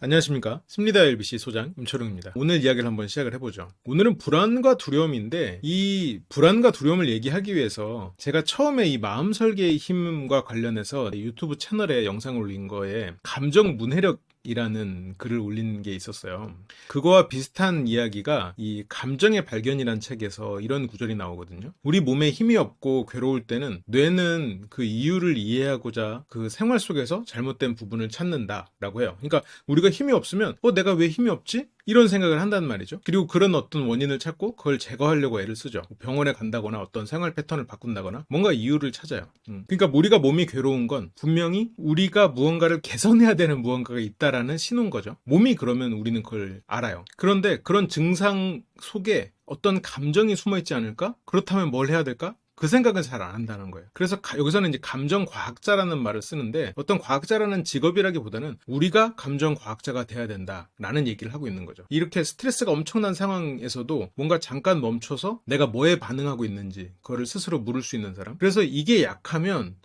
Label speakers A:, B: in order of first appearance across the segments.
A: 안녕하십니까. 심리다 LBC 소장 임철웅입니다. 오늘 이야기를 한번 시작을 해보죠. 오늘은 불안과 두려움인데 이 불안과 두려움을 얘기하기 위해서 제가 처음에 이 마음 설계의 힘과 관련해서 유튜브 채널에 영상을 올린 거에 감정 문해력 이라는 글을 올린 게 있었어요. 그거와 비슷한 이야기가 이 감정의 발견이란 책에서 이런 구절이 나오거든요. 우리 몸에 힘이 없고 괴로울 때는 뇌는 그 이유를 이해하고자 그 생활 속에서 잘못된 부분을 찾는다라고 해요. 그러니까 우리가 힘이 없으면 내가 왜 힘이 없지? 이런 생각을 한단 말이죠. 그리고 그런 어떤 원인을 찾고 그걸 제거하려고 애를 쓰죠. 병원에 간다거나 어떤 생활 패턴을 바꾼다거나 뭔가 이유를 찾아요. 그러니까 우리가 몸이 괴로운 건 분명히 우리가 무언가를 개선해야 되는 무언가가 있다라는 신호인 거죠. 몸이 그러면 우리는 그걸 알아요. 그런데 그런 증상 속에 어떤 감정이 숨어 있지 않을까? 그렇다면 뭘 해야 될까? 그 생각은 잘 안 한다는 거예요. 그래서 여기서는 이제 감정과학자라는 말을 쓰는데 어떤 과학자라는 직업이라기보다는 우리가 감정과학자가 돼야 된다라는 얘기를 하고 있는 거죠. 이렇게 스트레스가 엄청난 상황에서도 뭔가 잠깐 멈춰서 내가 뭐에 반응하고 있는지 그거를 스스로 물을 수 있는 사람. 그래서 이게 약하면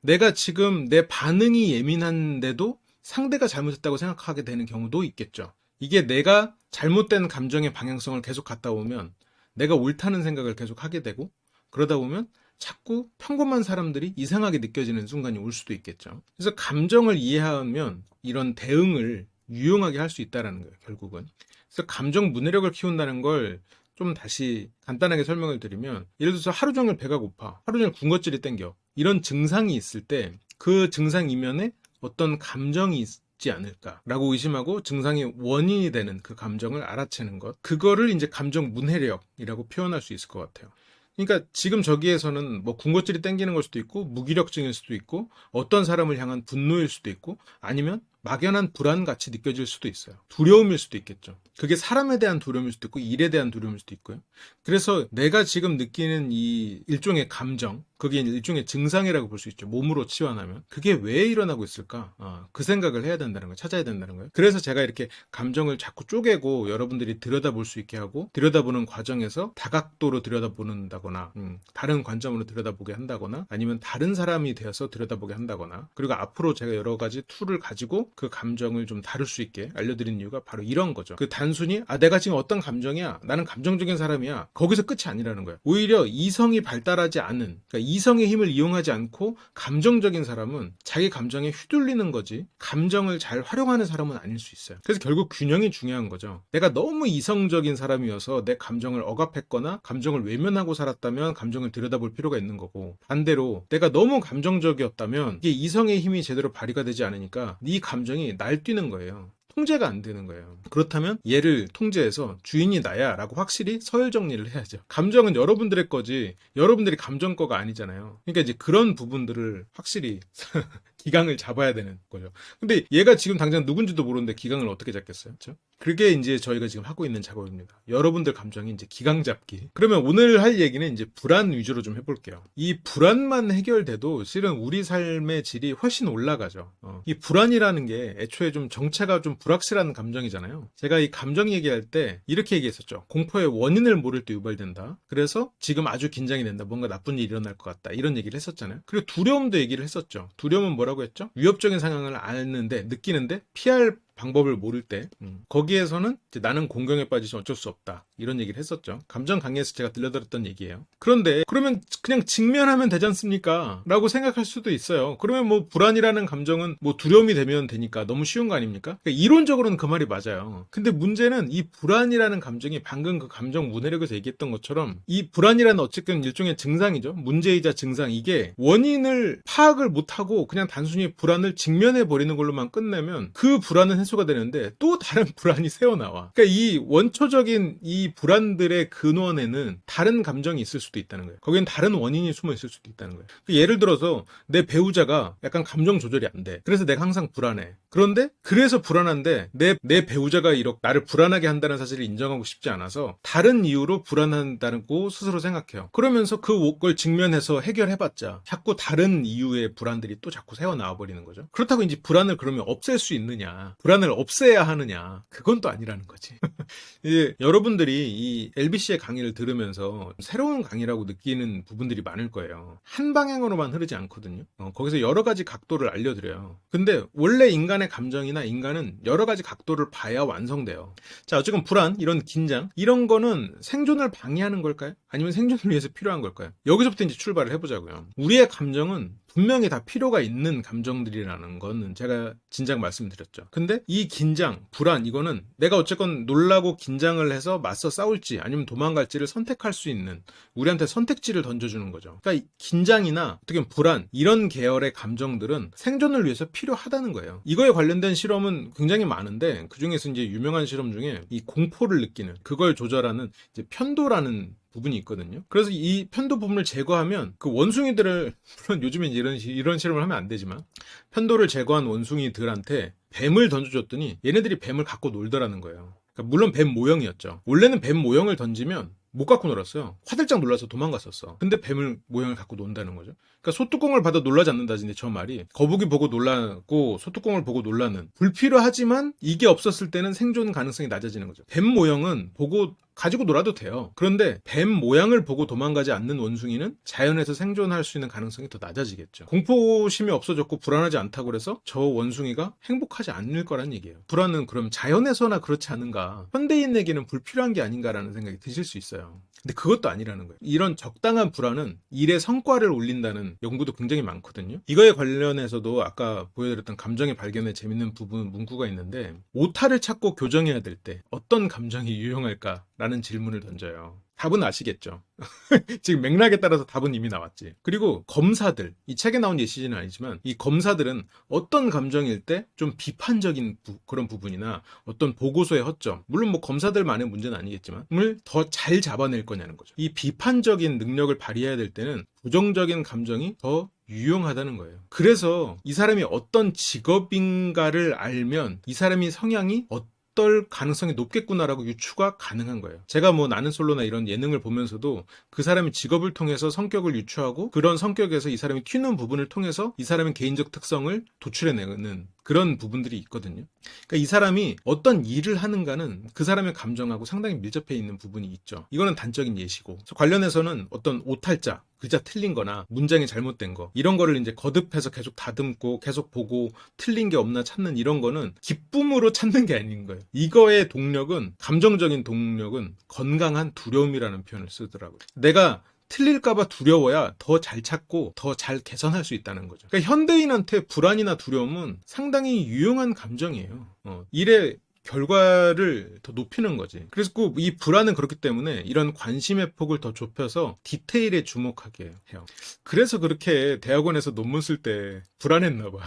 A: 내가 지금 내 반응이 예민한데도 상대가 잘못했다고 생각하게 되는 경우도 있겠죠. 이게 내가 잘못된 감정의 방향성을 계속 갖다 오면 내가 옳다는 생각을 계속 하게 되고 그러다 보면 자꾸 평범한 사람들이 이상하게 느껴지는 순간이 올 수도 있겠죠. 그래서 감정을 이해하면 이런 대응을 유용하게 할 수 있다는 거예요, 결국은. 그래서 감정 문해력을 키운다는 걸 좀 다시 간단하게 설명을 드리면, 예를 들어서 하루 종일 배가 고파, 하루 종일 군것질이 땡겨, 이런 증상이 있을 때 그 증상 이면에 어떤 감정이 있지 않을까라고 의심하고 증상의 원인이 되는 그 감정을 알아채는 것, 그거를 이제 감정 문해력이라고 표현할 수 있을 것 같아요. 그러니까 지금 저기에서는 뭐 군것질이 땡기는 걸 수도 있고 무기력증일 수도 있고 어떤 사람을 향한 분노일 수도 있고 아니면 막연한 불안같이 느껴질 수도 있어요. 두려움일 수도 있겠죠. 그게 사람에 대한 두려움일 수도 있고 일에 대한 두려움일 수도 있고요. 그래서 내가 지금 느끼는 이 일종의 감정, 그게 일종의 증상이라고 볼 수 있죠. 몸으로 치환하면. 그게 왜 일어나고 있을까? 그 생각을 해야 된다는 거예요. 찾아야 된다는 거예요. 그래서 제가 이렇게 감정을 자꾸 쪼개고 여러분들이 들여다볼 수 있게 하고 들여다보는 과정에서 다각도로 들여다보는다거나 다른 관점으로 들여다보게 한다거나 아니면 다른 사람이 되어서 들여다보게 한다거나 그리고 앞으로 제가 여러 가지 툴을 가지고 그 감정을 좀 다룰 수 있게 알려드린 이유가 바로 이런 거죠. 그 단순히 내가 지금 어떤 감정이야, 나는 감정적인 사람이야, 거기서 끝이 아니라는 거예요. 오히려 이성이 발달하지 않은, 그러니까 이성의 힘을 이용하지 않고 감정적인 사람은 자기 감정에 휘둘리는 거지 감정을 잘 활용하는 사람은 아닐 수 있어요. 그래서 결국 균형이 중요한 거죠. 내가 너무 이성적인 사람이어서 내 감정을 억압했거나 감정을 외면하고 살았다면 감정을 들여다볼 필요가 있는 거고, 반대로 내가 너무 감정적이었다면 이게 이성의 힘이 제대로 발휘가 되지 않으니까 네 감정이 날뛰는 거예요. 통제가 안 되는 거예요. 그렇다면 얘를 통제해서 주인이 나야 라고 확실히 서열 정리를 해야죠. 감정은 여러분들의 거지 여러분들이 감정 거가 아니잖아요. 그러니까 이제 그런 부분들을 확실히 기강을 잡아야 되는 거죠. 근데 얘가 지금 당장 누군지도 모르는데 기강을 어떻게 잡겠어요? 그렇죠? 그게 이제 저희가 지금 하고 있는 작업입니다. 여러분들 감정이 이제 기강 잡기. 그러면 오늘 할 얘기는 이제 불안 위주로 좀 해볼게요. 이 불안만 해결돼도 실은 우리 삶의 질이 훨씬 올라가죠. 이 불안이라는 게 애초에 좀 정체가 좀 불확실한 감정이잖아요. 제가 이 감정 얘기할 때 이렇게 얘기했었죠. 공포의 원인을 모를 때 유발된다. 그래서 지금 아주 긴장이 된다. 뭔가 나쁜 일이 일어날 것 같다. 이런 얘기를 했었잖아요. 그리고 두려움도 얘기를 했었죠. 두려움은 뭐라고 했죠? 위협적인 상황을 아는데, 느끼는데 피할 방법을 모를 때 거기에서는 이제 나는 공경에 빠지지 어쩔 수 없다 이런 얘기를 했었죠. 감정 강의에서 제가 들려드렸던 얘기예요. 그런데 그러면 그냥 직면하면 되지 않습니까? 라고 생각할 수도 있어요. 그러면 뭐 불안이라는 감정은 뭐 두려움이 되면 되니까 너무 쉬운 거 아닙니까? 그러니까 이론적으로는 그 말이 맞아요. 근데 문제는 이 불안이라는 감정이 방금 그 감정 문해력에서 얘기했던 것처럼 이 불안이라는 어쨌든 일종의 증상이죠. 문제이자 증상. 이게 원인을 파악을 못하고 그냥 단순히 불안을 직면해 버리는 걸로만 끝내면 그 불안은 해소가 되는데 또 다른 불안이 새어나와. 그러니까 이 원초적인 이 불안들의 근원에는 다른 감정이 있을 수도 있다는 거예요. 거기엔 다른 원인이 숨어 있을 수도 있다는 거예요. 예를 들어서 내 배우자가 약간 감정 조절이 안 돼. 그래서 내가 항상 불안해. 그런데 그래서 불안한데 내 배우자가 이렇게 나를 불안하게 한다는 사실을 인정하고 싶지 않아서 다른 이유로 불안한다고 스스로 생각해요. 그러면서 그걸 직면해서 해결해봤자 자꾸 다른 이유의 불안들이 또 자꾸 새어나와 버리는 거죠. 그렇다고 이제 불안을 그러면 없앨 수 있느냐? 불안을 없애야 하느냐? 그건 또 아니라는 거지. 이제 여러분들이 이 LBC의 강의를 들으면서 새로운 강의라고 느끼는 부분들이 많을 거예요. 한 방향으로만 흐르지 않거든요. 거기서 여러 가지 각도를 알려드려요. 근데 원래 인간의 감정이나 인간은 여러 가지 각도를 봐야 완성돼요. 자, 어쨌든 불안, 이런 긴장, 이런 거는 생존을 방해하는 걸까요? 아니면 생존을 위해서 필요한 걸까요? 여기서부터 이제 출발을 해보자고요. 우리의 감정은 분명히 다 필요가 있는 감정들이라는 거는 제가 진작 말씀드렸죠. 근데 이 긴장, 불안, 이거는 내가 어쨌건 놀라고 긴장을 해서 맞서 싸울지 아니면 도망갈지를 선택할 수 있는, 우리한테 선택지를 던져주는 거죠. 그러니까 긴장이나 어떻게 보면 불안, 이런 계열의 감정들은 생존을 위해서 필요하다는 거예요. 이거에 관련된 실험은 굉장히 많은데 그중에서 이제 유명한 실험 중에 이 공포를 느끼는, 그걸 조절하는 이제 편도라는 부분이 있거든요. 그래서 이 편도 부분을 제거하면 그 원숭이들을, 물론 요즘엔 이런 실험을 하면 안 되지만, 편도를 제거한 원숭이들한테 뱀을 던져줬더니 얘네들이 뱀을 갖고 놀더라는 거예요. 그러니까 물론 뱀 모형이었죠. 원래는 뱀 모형을 던지면 못 갖고 놀았어요. 화들짝 놀라서 도망갔었어. 근데 뱀을 모형을 갖고 논다는 거죠. 그러니까 소뚜껑을 봐도 놀라지 않는다지, 저 말이. 거북이 보고 놀라고 소뚜껑을 보고 놀라는, 불필요하지만 이게 없었을 때는 생존 가능성이 낮아지는 거죠. 뱀 모형은 보고 가지고 놀아도 돼요. 그런데 뱀 모양을 보고 도망가지 않는 원숭이는 자연에서 생존할 수 있는 가능성이 더 낮아지겠죠. 공포심이 없어졌고 불안하지 않다고 그래서 저 원숭이가 행복하지 않을 거란 얘기예요. 불안은 그럼 자연에서나 그렇지 않은가, 현대인에게는 불필요한 게 아닌가라는 생각이 드실 수 있어요. 근데 그것도 아니라는 거예요. 이런 적당한 불안은 일의 성과를 올린다는 연구도 굉장히 많거든요. 이거에 관련해서도 아까 보여드렸던 감정의 발견에 재밌는 부분, 문구가 있는데, 오타를 찾고 교정해야 될 때 어떤 감정이 유용할까? 라는 질문을 던져요. 답은 아시겠죠? 지금 맥락에 따라서 답은 이미 나왔지. 그리고 검사들, 이 책에 나온 예시는 아니지만 이 검사들은 어떤 감정일 때 좀 비판적인 그런 부분이나 어떤 보고서의 허점, 물론 뭐 검사들만의 문제는 아니겠지만 을 더 잘 잡아낼 거냐는 거죠. 이 비판적인 능력을 발휘해야 될 때는 부정적인 감정이 더 유용하다는 거예요. 그래서 이 사람이 어떤 직업인가를 알면 이 사람이 성향이 어떨 가능성이 높겠구나라고 유추가 가능한 거예요. 제가 뭐 나는 솔로나 이런 예능을 보면서도 그 사람의 직업을 통해서 성격을 유추하고, 그런 성격에서 이 사람이 튀는 부분을 통해서 이 사람의 개인적 특성을 도출해내는 그런 부분들이 있거든요. 그러니까 이 사람이 어떤 일을 하는가는 그 사람의 감정하고 상당히 밀접해 있는 부분이 있죠. 이거는 단적인 예시고, 관련해서는 어떤 오탈자, 글자 틀린 거나 문장이 잘못된 거, 이런 거를 이제 거듭해서 계속 다듬고 계속 보고 틀린 게 없나 찾는, 이런 거는 기쁨으로 찾는 게 아닌 거예요. 이거의 동력은, 감정적인 동력은 건강한 두려움이라는 표현을 쓰더라고요. 내가 틀릴까봐 두려워야 더 잘 찾고 더 잘 개선할 수 있다는 거죠. 그러니까 현대인한테 불안이나 두려움은 상당히 유용한 감정이에요. 일의 결과를 더 높이는 거지. 그래서 꼭 이 불안은 그렇기 때문에 이런 관심의 폭을 더 좁혀서 디테일에 주목하게 해요. 그래서 그렇게 대학원에서 논문 쓸 때 불안했나 봐.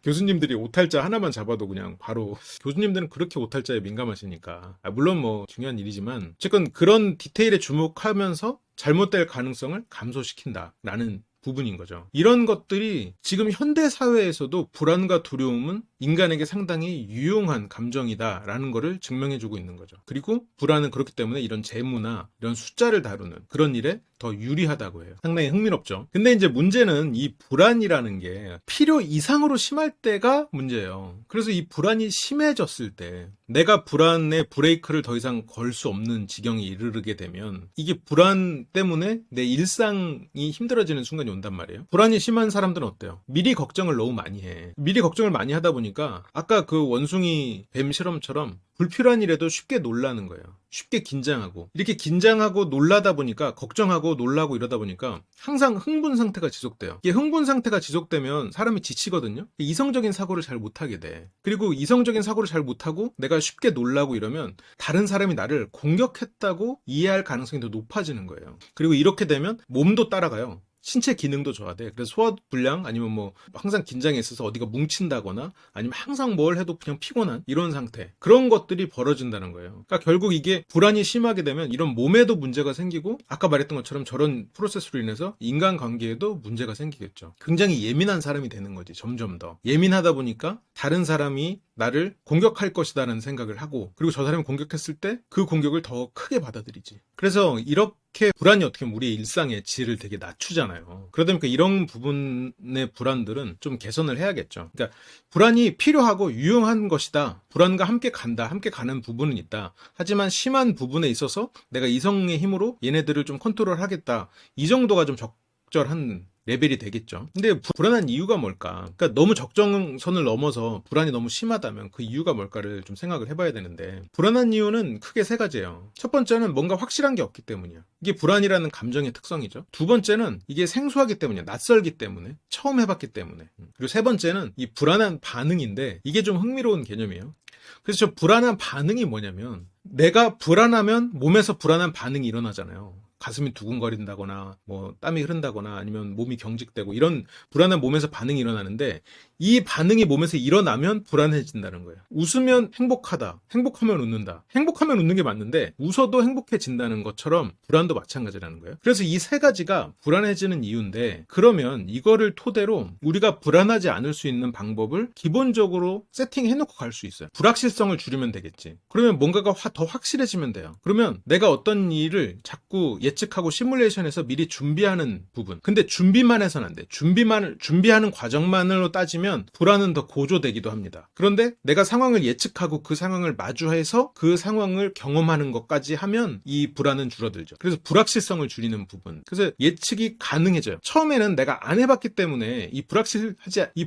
A: 교수님들이 오탈자 하나만 잡아도 그냥 바로, 교수님들은 그렇게 오탈자에 민감하시니까. 물론 뭐 중요한 일이지만 어쨌건 그런 디테일에 주목하면서 잘못될 가능성을 감소시킨다라는 부분인 거죠. 이런 것들이 지금 현대 사회에서도 불안과 두려움은 인간에게 상당히 유용한 감정이다라는 것을 증명해주고 있는 거죠. 그리고 불안은 그렇기 때문에 이런 재무나 이런 숫자를 다루는 그런 일에 더 유리하다고 해요. 상당히 흥미롭죠. 근데 이제 문제는 이 불안이라는 게 필요 이상으로 심할 때가 문제예요. 그래서 이 불안이 심해졌을 때, 내가 불안에 브레이크를 더 이상 걸 수 없는 지경에 이르게 되면 이게 불안 때문에 내 일상이 힘들어지는 순간이 온단 말이에요. 불안이 심한 사람들은 어때요? 미리 걱정을 너무 많이 해. 미리 걱정을 많이 하다 보니까 아까 그 원숭이 뱀 실험처럼 불필요한 일에도 쉽게 놀라는 거예요. 쉽게 긴장하고, 이렇게 긴장하고 놀라다 보니까, 걱정하고 놀라고 이러다 보니까 항상 흥분 상태가 지속돼요. 이게 흥분 상태가 지속되면 사람이 지치거든요. 이성적인 사고를 잘 못하게 돼. 그리고 이성적인 사고를 잘 못하고 내가 쉽게 놀라고 이러면 다른 사람이 나를 공격했다고 이해할 가능성이 더 높아지는 거예요. 그리고 이렇게 되면 몸도 따라가요. 신체 기능도 저하돼. 그래서 소화불량, 아니면 뭐 항상 긴장해 있어서 어디가 뭉친다거나, 아니면 항상 뭘 해도 그냥 피곤한 이런 상태, 그런 것들이 벌어진다는 거예요. 그러니까 결국 이게 불안이 심하게 되면 이런 몸에도 문제가 생기고, 아까 말했던 것처럼 저런 프로세스로 인해서 인간관계에도 문제가 생기겠죠. 굉장히 예민한 사람이 되는 거지. 점점 더 예민하다 보니까 다른 사람이 나를 공격할 것이다라는 생각을 하고, 그리고 저 사람이 공격했을 때 그 공격을 더 크게 받아들이지. 그래서 이렇게 이렇게 불안이 어떻게 보면 우리의 일상의 질을 되게 낮추잖아요. 그러다 보니까 이런 부분의 불안들은 좀 개선을 해야겠죠. 그러니까 불안이 필요하고 유용한 것이다. 불안과 함께 간다. 함께 가는 부분은 있다. 하지만 심한 부분에 있어서 내가 이성의 힘으로 얘네들을 좀 컨트롤하겠다. 이 정도가 좀 적절한 레벨이 되겠죠. 근데 불안한 이유가 뭘까? 그러니까 너무 적정선을 넘어서 불안이 너무 심하다면 그 이유가 뭘까를 좀 생각을 해봐야 되는데, 불안한 이유는 크게 세 가지예요. 첫 번째는 뭔가 확실한 게 없기 때문이야. 이게 불안이라는 감정의 특성이죠. 두 번째는 이게 생소하기 때문이야. 낯설기 때문에. 처음 해봤기 때문에. 그리고 세 번째는 이 불안한 반응인데, 이게 좀 흥미로운 개념이에요. 그래서 저 불안한 반응이 뭐냐면, 내가 불안하면 몸에서 불안한 반응이 일어나잖아요. 가슴이 두근거린다거나 뭐 땀이 흐른다거나 아니면 몸이 경직되고 이런 불안한 몸에서 반응이 일어나는데, 이 반응이 몸에서 일어나면 불안해진다는 거예요. 웃으면 행복하다, 행복하면 웃는다. 행복하면 웃는 게 맞는데 웃어도 행복해진다는 것처럼 불안도 마찬가지라는 거예요. 그래서 이 세 가지가 불안해지는 이유인데, 그러면 이거를 토대로 우리가 불안하지 않을 수 있는 방법을 기본적으로 세팅해놓고 갈 수 있어요. 불확실성을 줄이면 되겠지. 그러면 뭔가가 더 확실해지면 돼요. 그러면 내가 어떤 일을 자꾸 예측하고 시뮬레이션에서 미리 준비하는 부분. 근데 준비만 해서는 안 돼. 준비하는 과정만으로 따지면 불안은 더 고조되기도 합니다. 그런데 내가 상황을 예측하고 그 상황을 마주해서 그 상황을 경험하는 것까지 하면 이 불안은 줄어들죠. 그래서 불확실성을 줄이는 부분. 그래서 예측이 가능해져요. 처음에는 내가 안 해봤기 때문에 이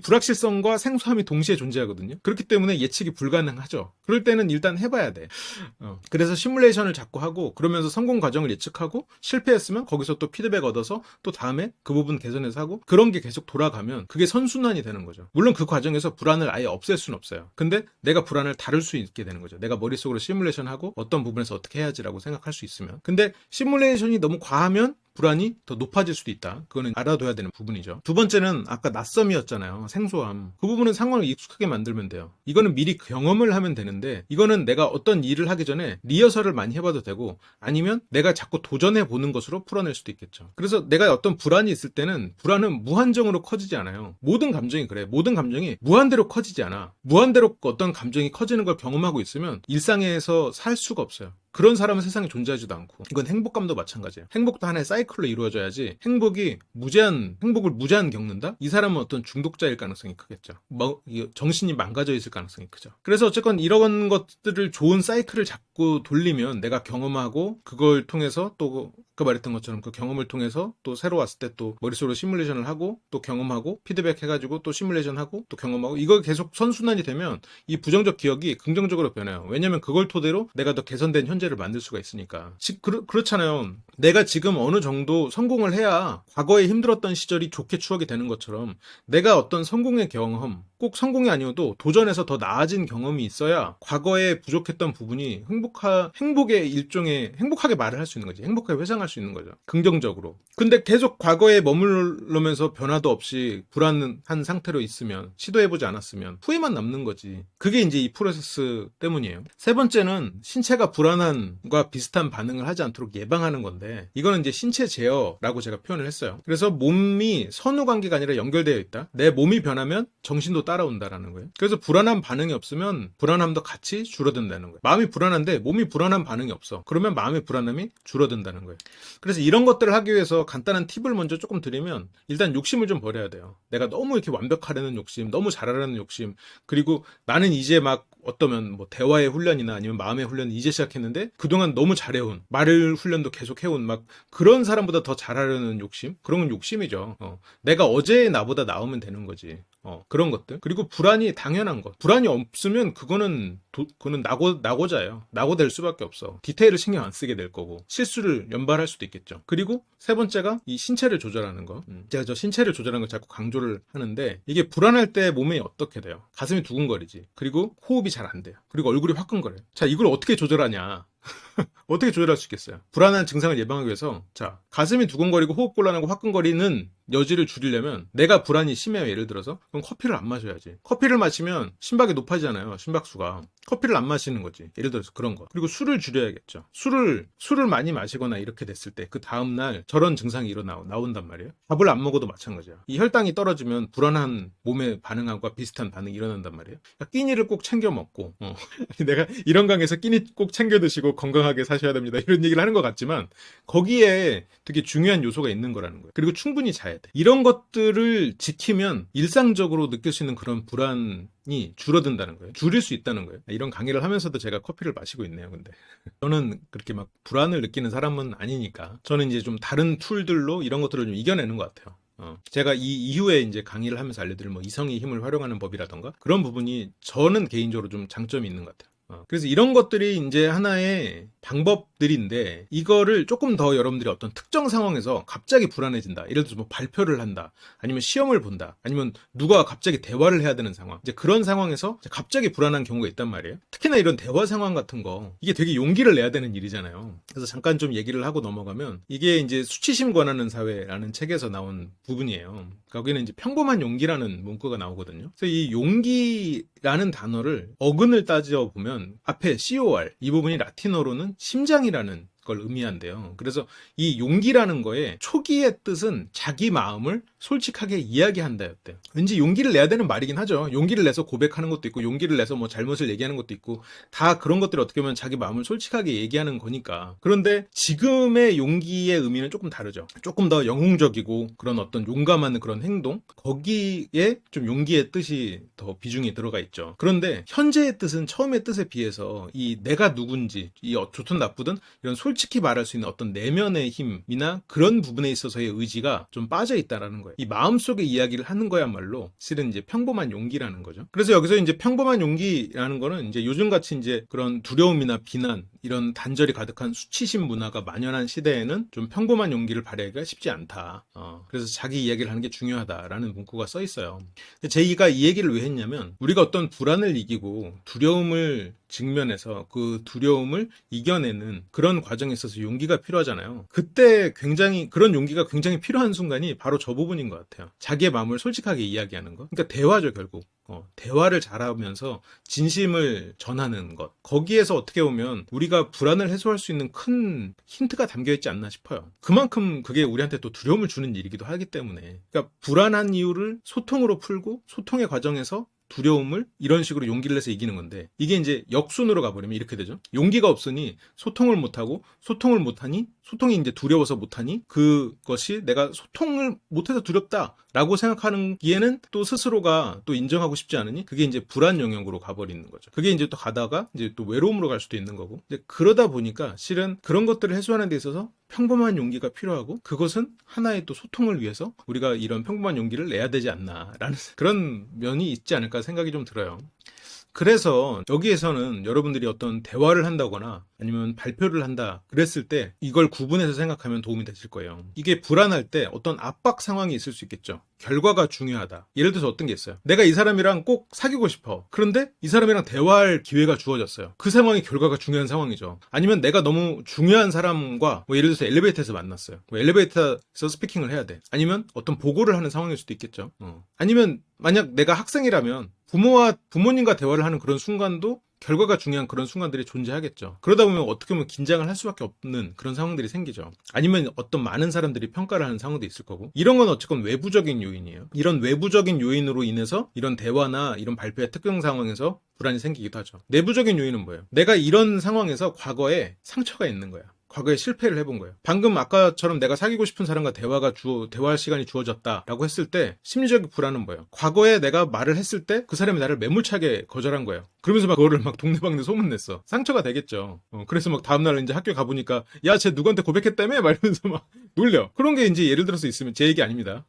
A: 불확실성과 생소함이 동시에 존재하거든요. 그렇기 때문에 예측이 불가능하죠. 그럴 때는 일단 해봐야 돼. 그래서 시뮬레이션을 자꾸 하고, 그러면서 성공 과정을 예측하고, 실패했으면 거기서 또 피드백 얻어서 또 다음에 그 부분 개선해서 하고, 그런 게 계속 돌아가면 그게 선순환이 되는 거죠. 물론 그 과정에서 불안을 아예 없앨 수는 없어요. 근데 내가 불안을 다룰 수 있게 되는 거죠. 내가 머릿속으로 시뮬레이션하고 어떤 부분에서 어떻게 해야지라고 생각할 수 있으면. 근데 시뮬레이션이 너무 과하면 불안이 더 높아질 수도 있다. 그거는 알아둬야 되는 부분이죠. 두 번째는 아까 낯섦이었잖아요. 생소함. 그 부분은 상황을 익숙하게 만들면 돼요. 이거는 미리 경험을 하면 되는데, 이거는 내가 어떤 일을 하기 전에 리허설을 많이 해봐도 되고, 아니면 내가 자꾸 도전해 보는 것으로 풀어낼 수도 있겠죠. 그래서 내가 어떤 불안이 있을 때는 불안은 무한정으로 커지지 않아요. 모든 감정이 그래. 모든 감정이 무한대로 커지지 않아. 무한대로 어떤 감정이 커지는 걸 경험하고 있으면 일상에서 살 수가 없어요. 그런 사람은 세상에 존재하지도 않고. 이건 행복감도 마찬가지예요. 행복도 하나의 사이클로 이루어져야지, 행복을 무제한 겪는다? 이 사람은 어떤 중독자일 가능성이 크겠죠. 정신이 망가져 있을 가능성이 크죠. 그래서 어쨌건 이런 것들을, 좋은 사이클을 자꾸 돌리면 내가 경험하고, 그걸 통해서 또 아까 말했던 것처럼 그 경험을 통해서 또 새로 왔을 때 또 머릿속으로 시뮬레이션을 하고, 또 경험하고, 피드백 해가지고 또 시뮬레이션 하고, 또 경험하고, 이거 계속 선순환이 되면 이 부정적 기억이 긍정적으로 변해요. 왜냐면 그걸 토대로 내가 더 개선된 현재를 만들 수가 있으니까. 그렇잖아요. 내가 지금 어느 정도 성공을 해야 과거에 힘들었던 시절이 좋게 추억이 되는 것처럼, 내가 어떤 성공의 경험, 꼭 성공이 아니어도 도전해서 더 나아진 경험이 있어야 과거에 부족했던 부분이 행복의 일종의, 행복하게 말을 할 수 있는 거지. 행복하게 회상할 수 있는 거죠. 긍정적으로. 근데 계속 과거에 머무르면서 변화도 없이 불안한 상태로 있으면, 시도해보지 않았으면 후회만 남는 거지. 그게 이제 이 프로세스 때문이에요. 세 번째는 신체가 불안함과 비슷한 반응을 하지 않도록 예방하는 건데, 이거는 이제 신체 제어라고 제가 표현을 했어요. 그래서 몸이 선후관계가 아니라 연결되어 있다. 내 몸이 변하면 정신도 따라온다라는 거예요. 그래서 불안한 반응이 없으면 불안함도 같이 줄어든다는 거예요. 마음이 불안한데 몸이 불안한 반응이 없어. 그러면 마음의 불안함이 줄어든다는 거예요. 그래서 이런 것들을 하기 위해서 간단한 팁을 먼저 조금 드리면, 일단 욕심을 좀 버려야 돼요. 내가 너무 이렇게 완벽하려는 욕심, 너무 잘하려는 욕심, 그리고 나는 이제 막 어떠면 뭐 대화의 훈련이나 아니면 마음의 훈련을 이제 시작했는데 그동안 너무 잘해온, 말을 훈련도 계속 해온 막 그런 사람보다 더 잘하려는 욕심? 그런 건 욕심이죠. 내가 어제의 나보다 나으면 되는 거지. 그런 것들. 그리고 불안이 당연한 것. 불안이 없으면 그거는 낙오자예요. 낙오될 수밖에 없어. 디테일을 신경 안 쓰게 될 거고, 실수를 연발할 수도 있겠죠. 그리고 세 번째가 이 신체를 조절하는 거. 제가 저 신체를 조절하는 걸 자꾸 강조를 하는데, 이게 불안할 때 몸이 어떻게 돼요? 가슴이 두근거리지. 그리고 호흡이 잘 안 돼요. 그리고 얼굴이 화끈거려요. 자, 이걸 어떻게 조절하냐? 어떻게 조절할 수 있겠어요? 불안한 증상을 예방하기 위해서, 자, 가슴이 두근거리고 호흡곤란하고 화끈거리는 여지를 줄이려면 내가 불안이 심해요. 예를 들어서 그럼 커피를 안 마셔야지. 커피를 마시면 심박이 높아지잖아요. 심박수가. 커피를 안 마시는 거지. 예를 들어서 그런 거. 그리고 술을 줄여야겠죠. 술을 많이 마시거나 이렇게 됐을 때 그 다음날 저런 증상이 나온단 말이에요. 밥을 안 먹어도 마찬가지야. 이 혈당이 떨어지면 불안한 몸의 반응과 비슷한 반응이 일어난단 말이에요. 그러니까 끼니를 꼭 챙겨 먹고 내가 이런 강에서 끼니 꼭 챙겨 드시고 건강하게 사셔야 됩니다. 이런 얘기를 하는 것 같지만 거기에 되게 중요한 요소가 있는 거라는 거예요. 그리고 충분히 자야 돼. 이런 것들을 지키면 일상적으로 느낄 수 있는 그런 불안이 줄어든다는 거예요. 줄일 수 있다는 거예요. 이런 강의를 하면서도 제가 커피를 마시고 있네요. 근데 저는 그렇게 막 불안을 느끼는 사람은 아니니까 저는 이제 좀 다른 툴들로 이런 것들을 좀 이겨내는 것 같아요. 제가 이 이후에 이제 강의를 하면서 알려드릴 뭐 이성의 힘을 활용하는 법이라던가 그런 부분이 저는 개인적으로 좀 장점이 있는 것 같아요. 그래서 이런 것들이 이제 하나의 방법들인데 이거를 조금 더 여러분들이 어떤 특정 상황에서 갑자기 불안해진다. 예를 들어서 뭐 발표를 한다. 아니면 시험을 본다. 아니면 누가 갑자기 대화를 해야 되는 상황. 이제 그런 상황에서 갑자기 불안한 경우가 있단 말이에요. 특히나 이런 대화 상황 같은 거 이게 되게 용기를 내야 되는 일이잖아요. 그래서 잠깐 좀 얘기를 하고 넘어가면 이게 이제 수치심 권하는 사회라는 책에서 나온 부분이에요. 거기는 이제 평범한 용기라는 문구가 나오거든요. 그래서 이 용기라는 단어를 어근을 따져 보면 앞에 COR 이 부분이 라틴어로는 심장이라는 걸 의미한대요. 그래서 이 용기라는 거에 초기의 뜻은 자기 마음을 솔직하게 이야기한다였대요. 왠지 용기를 내야 되는 말이긴 하죠. 용기를 내서 고백하는 것도 있고 용기를 내서 뭐 잘못을 얘기하는 것도 있고 다 그런 것들이 어떻게 보면 자기 마음을 솔직하게 얘기하는 거니까. 그런데 지금의 용기의 의미는 조금 다르죠. 조금 더 영웅적이고 그런 어떤 용감한 그런 행동 거기에 좀 용기의 뜻이 더 비중이 들어가 있죠. 그런데 현재의 뜻은 처음의 뜻에 비해서 이 내가 누군지 이 좋든 나쁘든 이런 솔직히 말할 수 있는 어떤 내면의 힘이나 그런 부분에 있어서의 의지가 좀 빠져 있다라는 거예요. 이 마음속의 이야기를 하는 거야말로 실은 이제 평범한 용기라는 거죠. 그래서 여기서 이제 평범한 용기라는 거는 이제 요즘같이 이제 그런 두려움이나 비난 이런 단절이 가득한 수치심 문화가 만연한 시대에는 좀 평범한 용기를 발휘하기가 쉽지 않다. 그래서 자기 이야기를 하는 게 중요하다라는 문구가 써 있어요. 제이가 이 얘기를 왜 했냐면 우리가 어떤 불안을 이기고 두려움을 직면해서 그 두려움을 이겨내는 그런 과정에 있어서 용기가 필요하잖아요. 그때 굉장히 그런 용기가 굉장히 필요한 순간이 바로 저 부분인 것 같아요. 자기의 마음을 솔직하게 이야기하는 것. 그러니까 대화죠 결국. 대화를 잘하면서 진심을 전하는 것. 거기에서 어떻게 보면 우리가 불안을 해소할 수 있는 큰 힌트가 담겨있지 않나 싶어요. 그만큼 그게 우리한테 또 두려움을 주는 일이기도 하기 때문에. 그러니까 불안한 이유를 소통으로 풀고 소통의 과정에서 두려움을 이런 식으로 용기를 내서 이기는 건데 이게 이제 역순으로 가버리면 이렇게 되죠. 용기가 없으니 소통을 못하고 소통을 못하니 소통이 이제 두려워서 못하니 그것이 내가 소통을 못해서 두렵다라고 생각하는 기에는 또 스스로가 또 인정하고 싶지 않으니 그게 이제 불안 영역으로 가버리는 거죠. 그게 이제 또 가다가 이제 또 외로움으로 갈 수도 있는 거고 이제 그러다 보니까 실은 그런 것들을 해소하는 데 있어서 평범한 용기가 필요하고 그것은 하나의 또 소통을 위해서 우리가 이런 평범한 용기를 내야 되지 않나라는 그런 면이 있지 않을까 생각이 좀 들어요. 그래서 여기에서는 여러분들이 어떤 대화를 한다거나 아니면 발표를 한다 그랬을 때 이걸 구분해서 생각하면 도움이 되실 거예요. 이게 불안할 때 어떤 압박 상황이 있을 수 있겠죠. 결과가 중요하다. 예를 들어서 어떤 게 있어요. 내가 이 사람이랑 꼭 사귀고 싶어. 그런데 이 사람이랑 대화할 기회가 주어졌어요. 그 상황이 결과가 중요한 상황이죠. 아니면 내가 너무 중요한 사람과 뭐 예를 들어서 엘리베이터에서 만났어요. 뭐 엘리베이터에서 스피킹을 해야 돼. 아니면 어떤 보고를 하는 상황일 수도 있겠죠. 아니면 만약 내가 학생이라면 부모님과 대화를 하는 그런 순간도 결과가 중요한 그런 순간들이 존재하겠죠. 그러다 보면 어떻게 보면 긴장을 할 수밖에 없는 그런 상황들이 생기죠. 아니면 어떤 많은 사람들이 평가를 하는 상황도 있을 거고 이런 건 어쨌건 외부적인 요인이에요. 이런 외부적인 요인으로 인해서 이런 대화나 이런 발표의 특정 상황에서 불안이 생기기도 하죠. 내부적인 요인은 뭐예요? 내가 이런 상황에서 과거에 상처가 있는 거야. 과거에 실패를 해본 거예요. 방금 아까처럼 내가 사귀고 싶은 사람과 대화할 시간이 주어졌다라고 했을 때 심리적 불안은 뭐예요? 과거에 내가 말을 했을 때 그 사람이 나를 매몰차게 거절한 거예요. 그러면서 막 그거를 막 동네방네 소문냈어. 상처가 되겠죠. 그래서 막 다음날 이제 학교 가보니까 야, 쟤 누구한테 고백했다며? 말면서 막 놀려. 그런 게 이제 예를 들어서 있으면 제 얘기 아닙니다.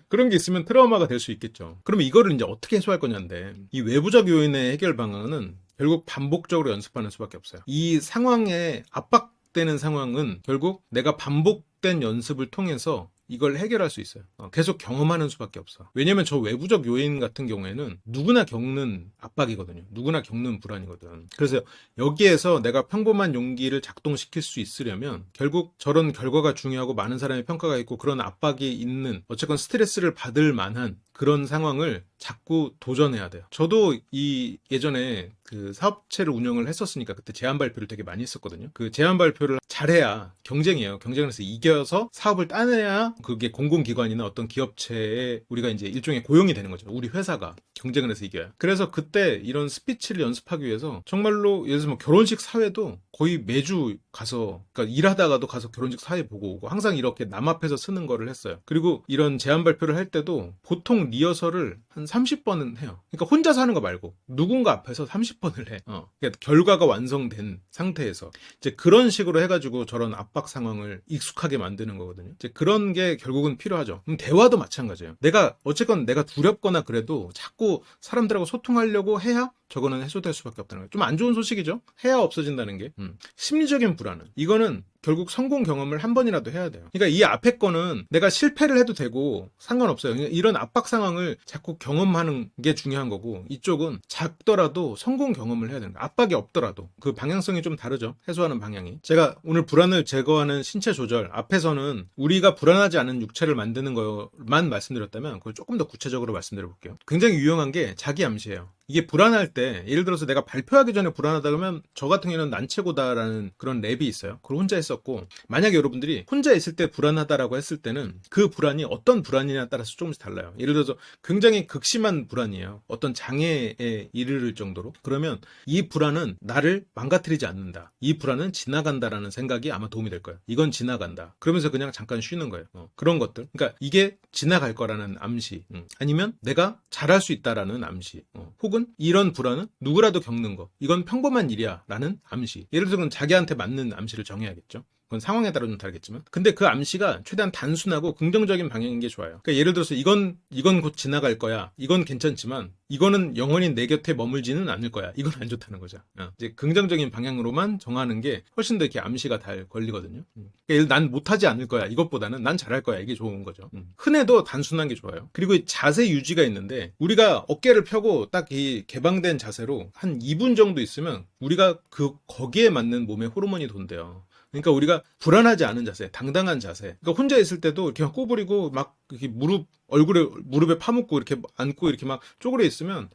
A: 그런 게 있으면 트라우마가 될 수 있겠죠. 그러면 이거를 이제 어떻게 해소할 거냐인데 이 외부적 요인의 해결 방안은 결국 반복적으로 연습하는 수밖에 없어요. 이 상황에 압박되는 상황은 결국 내가 반복된 연습을 통해서 이걸 해결할 수 있어요. 계속 경험하는 수밖에 없어. 왜냐면 저 외부적 요인 같은 경우에는 누구나 겪는 압박이거든요. 누구나 겪는 불안이거든. 그래서 여기에서 내가 평범한 용기를 작동시킬 수 있으려면 결국 저런 결과가 중요하고 많은 사람의 평가가 있고 그런 압박이 있는 어쨌건 스트레스를 받을 만한 그런 상황을 자꾸 도전해야 돼요. 저도 이 예전에 그 사업체를 운영을 했었으니까 그때 제안 발표를 되게 많이 했었거든요. 그 제안 발표를 잘해야 경쟁이에요. 경쟁을 해서 이겨서 사업을 따내야 그게 공공기관이나 어떤 기업체에 우리가 이제 일종의 고용이 되는 거죠. 우리 회사가 경쟁을 해서 이겨야. 그래서 그때 이런 스피치를 연습하기 위해서 정말로 예를 들어서 뭐 결혼식 사회도 거의 매주 가서 그러니까 일하다가도 가서 결혼식 사회 보고 오고 항상 이렇게 남 앞에서 쓰는 거를 했어요. 그리고 이런 제안 발표를 할 때도 보통 리허설을 한 30번은 해요. 그러니까 혼자서 하는 거 말고 누군가 앞에서 30번을 해. 그러니까 결과가 완성된 상태에서 이제 그런 식으로 해가지고 저런 압박 상황을 익숙하게 만드는 거거든요. 이제 그런 게 결국은 필요하죠. 대화도 마찬가지예요. 어쨌건 내가 두렵거나 그래도 자꾸 사람들하고 소통하려고 해야 저거는 해소될 수밖에 없다는 거예요. 좀 안 좋은 소식이죠. 해야 없어진다는 게. 심리적인 불안은 이거는 결국 성공 경험을 한 번이라도 해야 돼요. 그러니까 이 앞에 거는 내가 실패를 해도 되고 상관없어요. 이런 압박 상황을 자꾸 경험하는 게 중요한 거고 이쪽은 작더라도 성공 경험을 해야 되는 거예요. 압박이 없더라도. 그 방향성이 좀 다르죠. 해소하는 방향이. 제가 오늘 불안을 제거하는 신체 조절 앞에서는 우리가 불안하지 않은 육체를 만드는 것만 말씀드렸다면 그걸 조금 더 구체적으로 말씀드려 볼게요. 굉장히 유용한 게 자기 암시예요. 이게 불안할 때 예를 들어서 내가 발표하기 전에 불안하다 그러면 저 같은 경우는 난 최고다라는 그런 랩이 있어요. 그걸 혼자 했었고 만약에 여러분들이 혼자 있을 때 불안하다라고 했을 때는 그 불안이 어떤 불안이냐에 따라서 조금씩 달라요. 예를 들어서 굉장히 극심한 불안이에요. 어떤 장애에 이르를 정도로. 그러면 이 불안은 나를 망가뜨리지 않는다. 이 불안은 지나간다라는 생각이 아마 도움이 될 거예요. 이건 지나간다. 그러면서 그냥 잠깐 쉬는 거예요. 그런 것들. 그러니까 이게 지나갈 거라는 암시. 아니면 내가 잘할 수 있다라는 암시. 혹은 이런 불안은 누구라도 겪는 거. 이건 평범한 일이야 라는 암시. 예를 들어서 자기한테 맞는 암시를 정해야겠죠. 그건 상황에 따라 좀 다르겠지만. 근데 그 암시가 최대한 단순하고 긍정적인 방향인 게 좋아요. 그러니까 예를 들어서 이건 곧 지나갈 거야. 이건 괜찮지만 이거는 영원히 내 곁에 머물지는 않을 거야. 이건 안 좋다는 거죠. 이제 긍정적인 방향으로만 정하는 게 훨씬 더 이렇게 암시가 잘 걸리거든요. 그러니까 난 못하지 않을 거야. 이것보다는 난 잘할 거야. 이게 좋은 거죠. 흔해도 단순한 게 좋아요. 그리고 자세 유지가 있는데 우리가 어깨를 펴고 딱 이 개방된 자세로 한 2분 정도 있으면 우리가 거기에 맞는 몸의 호르몬이 돈대요. 그러니까 우리가 불안하지 않은 자세, 당당한 자세. 그러니까 혼자 있을 때도 이렇게 꼬부리고 막 이렇게 무릎에 파묻고 이렇게 앉고 이렇게 막 쪼그려 있으면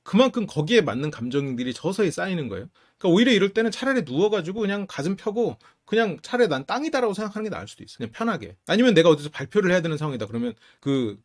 A: 그만큼 거기에 맞는 감정들이 서서히 쌓이는 거예요. 그러니까 오히려 이럴 때는 차라리 누워가지고 그냥 가슴 펴고 그냥 차라리 난 땅이다라고 생각하는 게 나을 수도 있어. 그냥 편하게. 아니면 내가 어디서 발표를 해야 되는 상황이다. 그러면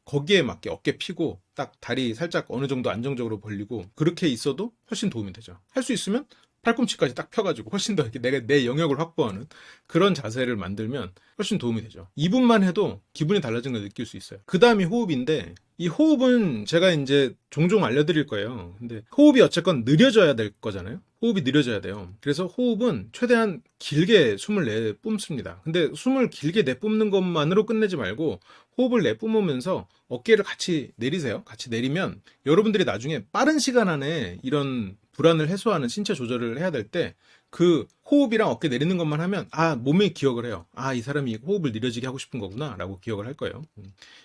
A: 거기에 맞게 어깨 펴고 딱 다리 살짝 어느 정도 안정적으로 벌리고 그렇게 있어도 훨씬 도움이 되죠. 할 수 있으면 팔꿈치까지 딱 펴가지고 훨씬 더 이렇게 내 영역을 확보하는 그런 자세를 만들면 훨씬 도움이 되죠. 2분만 해도 기분이 달라진 걸 느낄 수 있어요. 그 다음이 호흡인데 이 호흡은 제가 이제 종종 알려드릴 거예요. 근데 호흡이 어쨌건 느려져야 될 거잖아요. 호흡이 느려져야 돼요. 그래서 호흡은 최대한 길게 숨을 내뿜습니다. 근데 숨을 길게 내뿜는 것만으로 끝내지 말고 호흡을 내뿜으면서 어깨를 같이 내리세요. 같이 내리면 여러분들이 나중에 빠른 시간 안에 이런 불안을 해소하는 신체 조절을 해야 될 때 그 호흡이랑 어깨 내리는 것만 하면 몸이 기억을 해요. 이 사람이 호흡을 느려지게 하고 싶은 거구나 라고 기억을 할 거예요.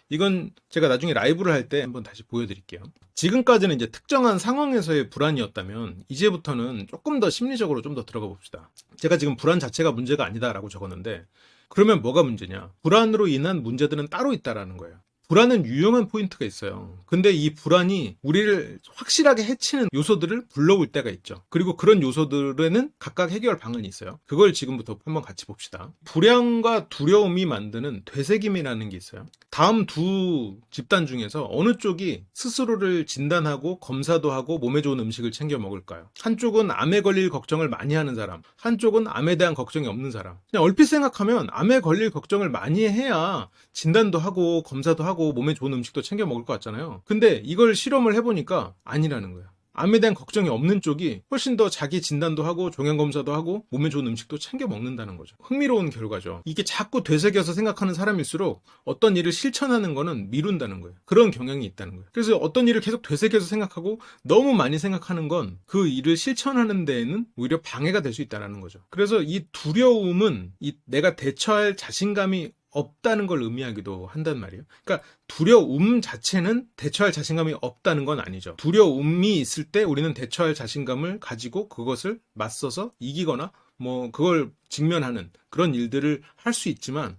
A: 이건 제가 나중에 라이브를 할 때 한번 다시 보여드릴게요. 지금까지는 이제 특정한 상황에서의 불안이었다면 이제부터는 조금 더 심리적으로 좀 더 들어가 봅시다. 제가 지금 불안 자체가 문제가 아니다라고 적었는데 그러면 뭐가 문제냐? 불안으로 인한 문제들은 따로 있다라는 거예요. 불안은 유용한 포인트가 있어요. 근데 이 불안이 우리를 확실하게 해치는 요소들을 불러올 때가 있죠. 그리고 그런 요소들에는 각각 해결 방안이 있어요. 그걸 지금부터 한번 같이 봅시다. 불안과 두려움이 만드는 되새김이라는 게 있어요. 다음 두 집단 중에서 어느 쪽이 스스로를 진단하고 검사도 하고 몸에 좋은 음식을 챙겨 먹을까요? 한쪽은 암에 걸릴 걱정을 많이 하는 사람, 한쪽은 암에 대한 걱정이 없는 사람. 그냥 얼핏 생각하면 암에 걸릴 걱정을 많이 해야 진단도 하고 검사도 하고 몸에 좋은 음식도 챙겨 먹을 것 같잖아요. 근데 이걸 실험을 해보니까 아니라는 거예요. 암에 대한 걱정이 없는 쪽이 훨씬 더 자기 진단도 하고 종양검사도 하고 몸에 좋은 음식도 챙겨 먹는다는 거죠. 흥미로운 결과죠. 이게 자꾸 되새겨서 생각하는 사람일수록 어떤 일을 실천하는 거는 미룬다는 거예요. 그런 경향이 있다는 거예요. 그래서 어떤 일을 계속 되새겨서 생각하고 너무 많이 생각하는 건 그 일을 실천하는 데에는 오히려 방해가 될 수 있다는 거죠. 그래서 이 두려움은 내가 대처할 자신감이 없다는 걸 의미하기도 한단 말이에요. 그러니까 두려움 자체는 대처할 자신감이 없다는 건 아니죠. 두려움이 있을 때 우리는 대처할 자신감을 가지고 그것을 맞서서 이기거나 뭐 그걸 직면하는 그런 일들을 할 수 있지만,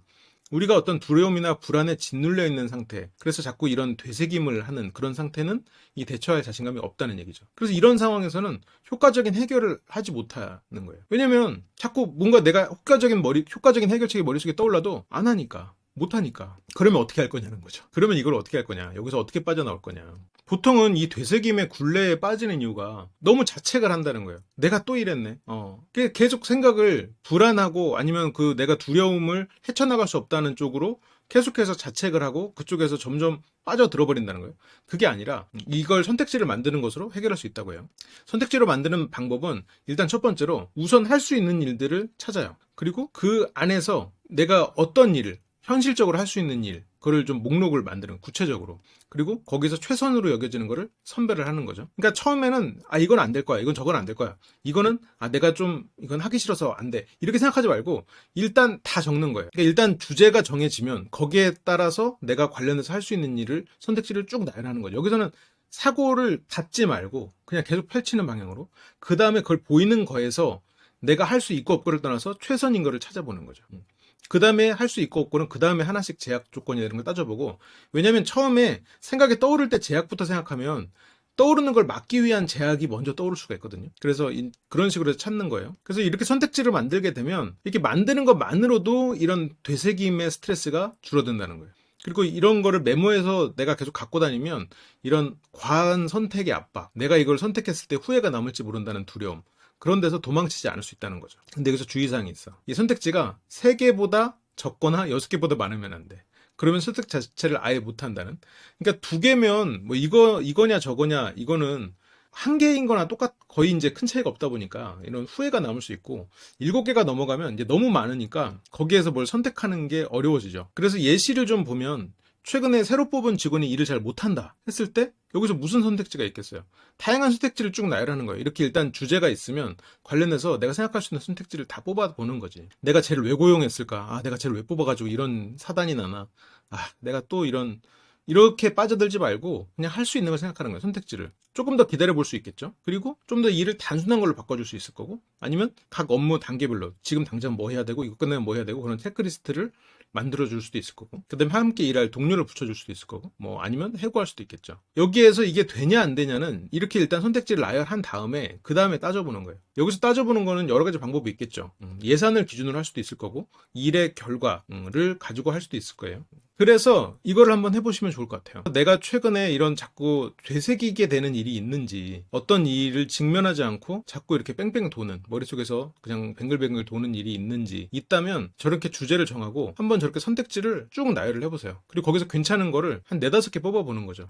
A: 우리가 어떤 두려움이나 불안에 짓눌려 있는 상태, 그래서 자꾸 이런 되새김을 하는 그런 상태는 이 대처할 자신감이 없다는 얘기죠. 그래서 이런 상황에서는 효과적인 해결을 하지 못하는 거예요. 왜냐면 자꾸 뭔가 내가 효과적인 해결책이 머릿속에 떠올라도 안 하니까, 못 하니까. 그러면 어떻게 할 거냐는 거죠. 그러면 이걸 어떻게 할 거냐, 여기서 어떻게 빠져나올 거냐. 보통은 이 되새김의 굴레에 빠지는 이유가 너무 자책을 한다는 거예요. 내가 또 이랬네. 계속 생각을 불안하고 아니면 그 내가 두려움을 헤쳐나갈 수 없다는 쪽으로 계속해서 자책을 하고 그쪽에서 점점 빠져들어 버린다는 거예요. 그게 아니라 이걸 선택지를 만드는 것으로 해결할 수 있다고 해요. 선택지로 만드는 방법은 일단 첫 번째로 우선 할 수 있는 일들을 찾아요. 그리고 그 안에서 내가 어떤 일을 현실적으로 할 수 있는 일, 그걸 좀 목록을 만드는, 구체적으로. 그리고 거기서 최선으로 여겨지는 거를 선별을 하는 거죠. 그러니까 처음에는 이건 안 될 거야, 이건 저건 안 될 거야, 이거는 내가 좀 이건 하기 싫어서 안 돼, 이렇게 생각하지 말고 일단 다 적는 거예요. 그러니까 일단 주제가 정해지면 거기에 따라서 내가 관련해서 할 수 있는 일을 선택지를 쭉 나열하는 거죠. 여기서는 사고를 닫지 말고 그냥 계속 펼치는 방향으로, 그 다음에 그걸 보이는 거에서 내가 할 수 있고 없고를 떠나서 최선인 거를 찾아보는 거죠. 그 다음에 할 수 있고 없고는 그 다음에 하나씩 제약 조건이나 이런 걸 따져보고, 왜냐면 처음에 생각이 떠오를 때 제약부터 생각하면 떠오르는 걸 막기 위한 제약이 먼저 떠오를 수가 있거든요. 그래서 그런 식으로 찾는 거예요. 그래서 이렇게 선택지를 만들게 되면 이렇게 만드는 것만으로도 이런 되새김의 스트레스가 줄어든다는 거예요. 그리고 이런 거를 메모해서 내가 계속 갖고 다니면 이런 과한 선택의 압박, 내가 이걸 선택했을 때 후회가 남을지 모른다는 두려움, 그런 데서 도망치지 않을 수 있다는 거죠. 근데 여기서 주의사항이 있어. 이 선택지가 3개보다 적거나 6개보다 많으면 안 돼. 그러면 선택 자체를 아예 못 한다는. 그러니까 2개면 뭐 이거냐 저거냐, 이거는 1개인 거나 거의 이제 큰 차이가 없다 보니까 이런 후회가 남을 수 있고, 7개가 넘어가면 이제 너무 많으니까 거기에서 뭘 선택하는 게 어려워지죠. 그래서 예시를 좀 보면, 최근에 새로 뽑은 직원이 일을 잘 못한다 했을 때 여기서 무슨 선택지가 있겠어요? 다양한 선택지를 쭉 나열하는 거예요. 이렇게 일단 주제가 있으면 관련해서 내가 생각할 수 있는 선택지를 다 뽑아보는 거지. 내가 쟤를 왜 고용했을까? 내가 쟤를 왜 뽑아가지고 이런 사단이 나나? 내가 또 이렇게 빠져들지 말고 그냥 할 수 있는 걸 생각하는 거예요. 선택지를 조금 더 기다려 볼 수 있겠죠. 그리고 좀 더 일을 단순한 걸로 바꿔줄 수 있을 거고, 아니면 각 업무 단계별로 지금 당장 뭐 해야 되고 이거 끝내면 뭐 해야 되고 그런 체크리스트를 만들어줄 수도 있을 거고, 그 다음에 함께 일할 동료를 붙여줄 수도 있을 거고, 뭐 아니면 해고할 수도 있겠죠. 여기에서 이게 되냐 안 되냐는 이렇게 일단 선택지를 나열한 다음에 그 다음에 따져보는 거예요. 여기서 따져보는 거는 여러 가지 방법이 있겠죠. 예산을 기준으로 할 수도 있을 거고, 일의 결과를 가지고 할 수도 있을 거예요. 그래서 이거를 한번 해보시면 좋을 것 같아요. 내가 최근에 이런 자꾸 되새기게 되는 일이 있는지, 어떤 일을 직면하지 않고 자꾸 이렇게 뺑뺑 도는, 머릿속에서 그냥 뱅글뱅글 도는 일이 있는지, 있다면 저렇게 주제를 정하고 한번 저렇게 선택지를 쭉 나열을 해보세요. 그리고 거기서 괜찮은 거를 한 4-5개 뽑아보는 거죠.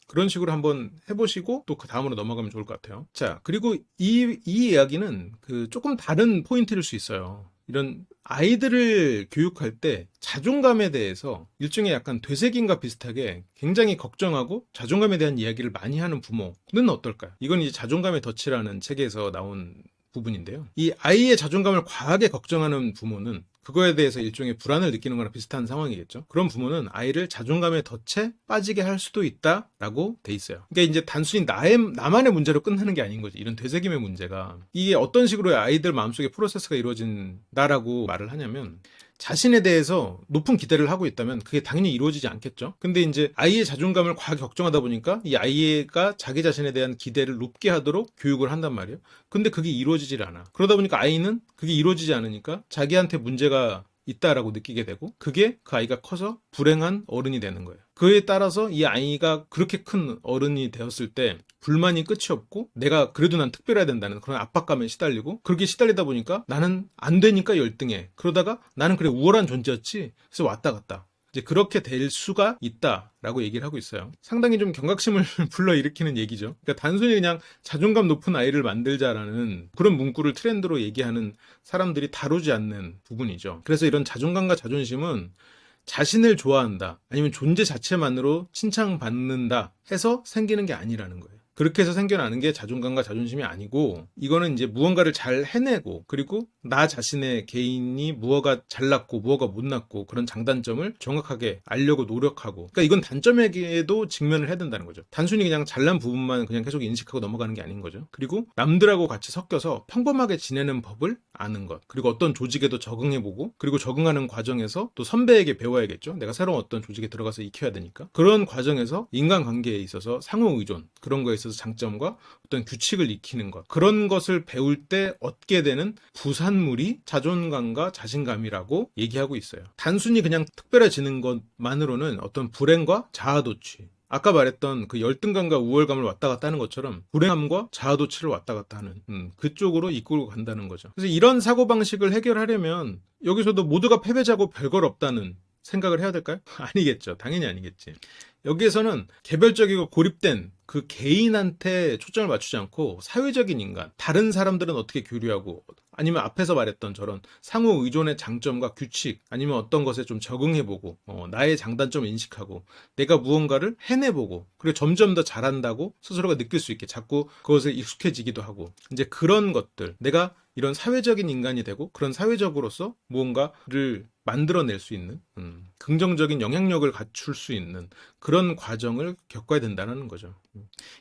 A: 그런 식으로 한번 해보시고 또 그 다음으로 넘어가면 좋을 것 같아요. 자, 그리고 이 이야기는 조금 다른 포인트일 수 있어요. 이런 아이들을 교육할 때 자존감에 대해서 일종의 약간 되새김과 비슷하게 굉장히 걱정하고 자존감에 대한 이야기를 많이 하는 부모는 어떨까요? 이건 이제 자존감의 덫이라는 책에서 나온 부분인데요. 이 아이의 자존감을 과하게 걱정하는 부모는 그거에 대해서 일종의 불안을 느끼는 거랑 비슷한 상황이겠죠. 그런 부모는 아이를 자존감의 덫에 빠지게 할 수도 있다라고 돼 있어요. 그러니까 이제 단순히 나만의 문제로 끝나는 게 아닌 거지. 이런 되새김의 문제가 이게 어떤 식으로 아이들 마음속에 프로세스가 이루어진다라고 말을 하냐면, 자신에 대해서 높은 기대를 하고 있다면 그게 당연히 이루어지지 않겠죠. 근데 이제 아이의 자존감을 과하게 걱정하다 보니까 이 아이가 자기 자신에 대한 기대를 높게 하도록 교육을 한단 말이에요. 근데 그게 이루어지질 않아. 그러다 보니까 아이는 그게 이루어지지 않으니까 자기한테 문제가 있다라고 느끼게 되고, 그게 그 아이가 커서 불행한 어른이 되는 거예요. 그에 따라서 이 아이가 그렇게 큰 어른이 되었을 때 불만이 끝이 없고, 내가 그래도 난 특별해야 된다는 그런 압박감에 시달리고, 그렇게 시달리다 보니까 나는 안 되니까 열등해. 그러다가 나는 그래 우월한 존재였지. 그래서 왔다 갔다. 이제 그렇게 될 수가 있다라고 얘기를 하고 있어요. 상당히 좀 경각심을 불러일으키는 얘기죠. 그러니까 단순히 그냥 자존감 높은 아이를 만들자라는 그런 문구를 트렌드로 얘기하는 사람들이 다루지 않는 부분이죠. 그래서 이런 자존감과 자존심은 자신을 좋아한다, 아니면 존재 자체만으로 칭찬받는다 해서 생기는 게 아니라는 거예요. 그렇게 해서 생겨나는 게 자존감과 자존심이 아니고, 이거는 이제 무언가를 잘 해내고, 그리고 나 자신의 개인이 무엇가 잘났고 무엇가 못났고 그런 장단점을 정확하게 알려고 노력하고, 그러니까 이건 단점에게도 직면을 해야 된다는 거죠. 단순히 그냥 잘난 부분만 그냥 계속 인식하고 넘어가는 게 아닌 거죠. 그리고 남들하고 같이 섞여서 평범하게 지내는 법을 아는 것, 그리고 어떤 조직에도 적응해보고, 그리고 적응하는 과정에서 또 선배에게 배워야겠죠. 내가 새로운 어떤 조직에 들어가서 익혀야 되니까. 그런 과정에서 인간관계에 있어서 상호의존, 그런 거에 있어서 장점과 어떤 규칙을 익히는 것, 그런 것을 배울 때 얻게 되는 부산물이 자존감과 자신감이라고 얘기하고 있어요. 단순히 그냥 특별해지는 것만으로는 어떤 불행과 자아도취, 아까 말했던 그 열등감과 우월감을 왔다 갔다 하는 것처럼 불행함과 자아도취를 왔다 갔다 하는 그쪽으로 이끌고 간다는 거죠. 그래서 이런 사고방식을 해결하려면 여기서도 모두가 패배자고 별걸 없다는 생각을 해야 될까요? 아니겠죠. 당연히 아니겠지. 여기에서는 개별적이고 고립된 그 개인한테 초점을 맞추지 않고 사회적인 인간, 다른 사람들은 어떻게 교류하고, 아니면 앞에서 말했던 저런 상호 의존의 장점과 규칙, 아니면 어떤 것에 좀 적응해보고, 나의 장단점을 인식하고, 내가 무언가를 해내보고, 그리고 점점 더 잘한다고 스스로가 느낄 수 있게 자꾸 그것에 익숙해지기도 하고, 이제 그런 것들, 내가 이런 사회적인 인간이 되고 그런 사회적으로서 무언가를 만들어낼 수 있는 긍정적인 영향력을 갖출 수 있는 그런 과정을 겪어야 된다는 거죠.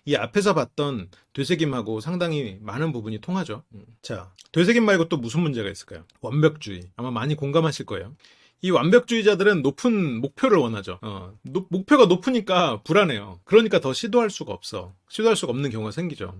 A: 이 앞에서 봤던 되새김하고 상당히 많은 부분이 통하죠. 자, 되새김 말고 또 무슨 문제가 있을까요? 완벽주의. 아마 많이 공감하실 거예요. 이 완벽주의자들은 높은 목표를 원하죠. 목표가 높으니까 불안해요. 그러니까 더 시도할 수가 없어. 시도할 수가 없는 경우가 생기죠.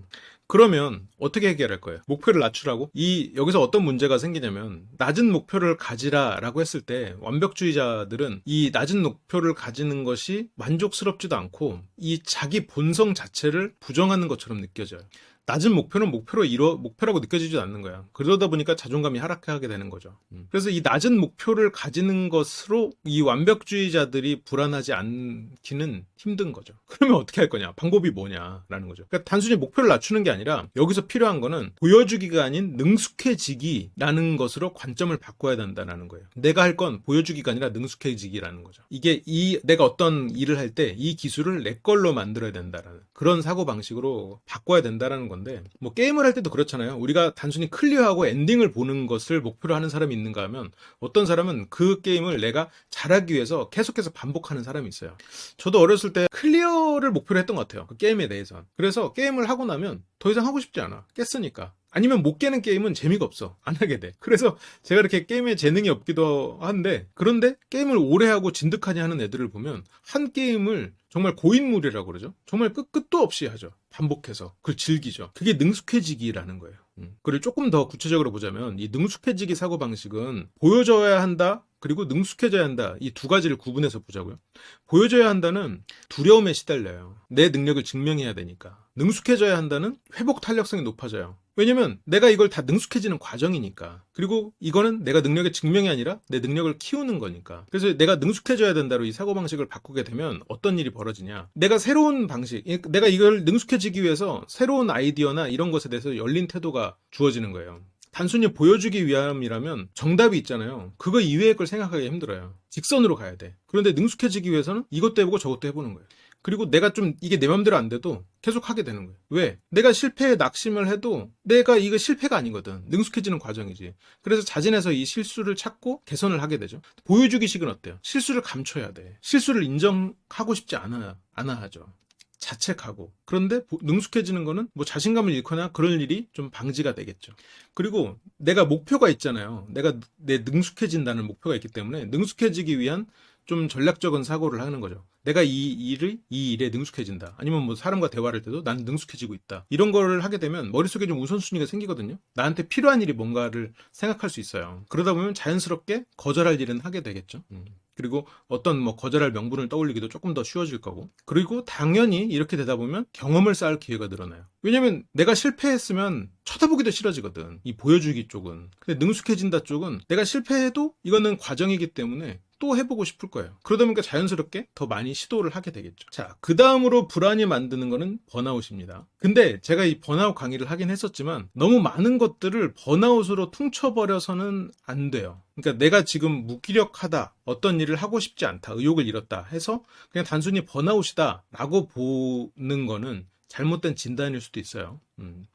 A: 그러면 어떻게 해결할 거예요? 목표를 낮추라고? 여기서 어떤 문제가 생기냐면, 낮은 목표를 가지라라고 했을 때 완벽주의자들은 이 낮은 목표를 가지는 것이 만족스럽지도 않고 이 자기 본성 자체를 부정하는 것처럼 느껴져요. 낮은 목표는 목표라고 느껴지지 않는 거야. 그러다 보니까 자존감이 하락하게 되는 거죠. 그래서 이 낮은 목표를 가지는 것으로 이 완벽주의자들이 불안하지 않기는 힘든 거죠. 그러면 어떻게 할 거냐? 방법이 뭐냐라는 거죠. 그러니까 단순히 목표를 낮추는 게 아니라 여기서 필요한 거는 보여주기가 아닌 능숙해지기라는 것으로 관점을 바꿔야 된다는 거예요. 내가 할 건 보여주기가 아니라 능숙해지기라는 거죠. 이게 내가 어떤 일을 할 때 이 기술을 내 걸로 만들어야 된다라는 그런 사고방식으로 바꿔야 된다는 건데, 뭐 게임을 할 때도 그렇잖아요. 우리가 단순히 클리어하고 엔딩을 보는 것을 목표로 하는 사람이 있는가 하면, 어떤 사람은 그 게임을 내가 잘하기 위해서 계속해서 반복하는 사람이 있어요. 저도 어렸을 때 클리어를 목표로 했던 것 같아요. 그 게임에 대해서. 그래서 게임을 하고 나면 더 이상 하고 싶지 않아. 깼으니까. 아니면 못 깨는 게임은 재미가 없어. 안 하게 돼. 그래서 제가 이렇게 게임에 재능이 없기도 한데, 그런데 게임을 오래 하고 진득하게 하는 애들을 보면 한 게임을 정말 고인물이라고 그러죠. 정말 끝도 없이 하죠. 반복해서 그걸 즐기죠. 그게 능숙해지기라는 거예요. 그걸 조금 더 구체적으로 보자면, 이 능숙해지기 사고방식은 보여줘야 한다, 그리고 능숙해져야 한다, 이 두 가지를 구분해서 보자고요. 보여줘야 한다는 두려움에 시달려요. 내 능력을 증명해야 되니까. 능숙해져야 한다는 회복 탄력성이 높아져요. 왜냐면 내가 이걸 다 능숙해지는 과정이니까. 그리고 이거는 내가 능력의 증명이 아니라 내 능력을 키우는 거니까. 그래서 내가 능숙해져야 된다로 이 사고방식을 바꾸게 되면 어떤 일이 벌어지냐, 내가 새로운 방식, 내가 이걸 능숙해지기 위해서 새로운 아이디어나 이런 것에 대해서 열린 태도가 주어지는 거예요. 단순히 보여주기 위함이라면 정답이 있잖아요. 그거 이외의 걸 생각하기 힘들어요. 직선으로 가야 돼. 그런데 능숙해지기 위해서는 이것도 해보고 저것도 해보는 거예요. 그리고 내가 좀 이게 내 맘대로 안 돼도 계속 하게 되는 거예요. 왜? 내가 실패에 낙심을 해도 내가 이거 실패가 아니거든. 능숙해지는 과정이지. 그래서 자진해서 이 실수를 찾고 개선을 하게 되죠. 보여주기식은 어때요? 실수를 감춰야 돼. 실수를 인정하고 싶지 않아 하죠. 자책하고. 그런데 능숙해지는 거는 뭐 자신감을 잃거나 그럴 일이 좀 방지가 되겠죠. 그리고 내가 목표가 있잖아요. 내가 내 능숙해진다는 목표가 있기 때문에 능숙해지기 위한 좀 전략적인 사고를 하는 거죠. 내가 이 일에 능숙해진다. 아니면 뭐 사람과 대화할 때도 난 능숙해지고 있다. 이런 거를 하게 되면 머릿속에 좀 우선순위가 생기거든요. 나한테 필요한 일이 뭔가를 생각할 수 있어요. 그러다 보면 자연스럽게 거절할 일은 하게 되겠죠. 그리고 어떤 뭐 거절할 명분을 떠올리기도 조금 더 쉬워질 거고. 그리고 당연히 이렇게 되다 보면 경험을 쌓을 기회가 늘어나요. 왜냐면 내가 실패했으면 쳐다보기도 싫어지거든. 이 보여주기 쪽은. 근데 능숙해진다 쪽은 내가 실패해도 이거는 과정이기 때문에 또 해보고 싶을 거예요. 그러다 보니까 자연스럽게 더 많이 시도를 하게 되겠죠. 자, 그 다음으로 불안이 만드는 거는 번아웃입니다. 근데 제가 이 번아웃 강의를 하긴 했었지만 너무 많은 것들을 번아웃으로 퉁쳐버려서는 안 돼요. 그러니까 내가 지금 무기력하다, 어떤 일을 하고 싶지 않다, 의욕을 잃었다 해서 그냥 단순히 번아웃이다 라고 보는 거는 잘못된 진단일 수도 있어요.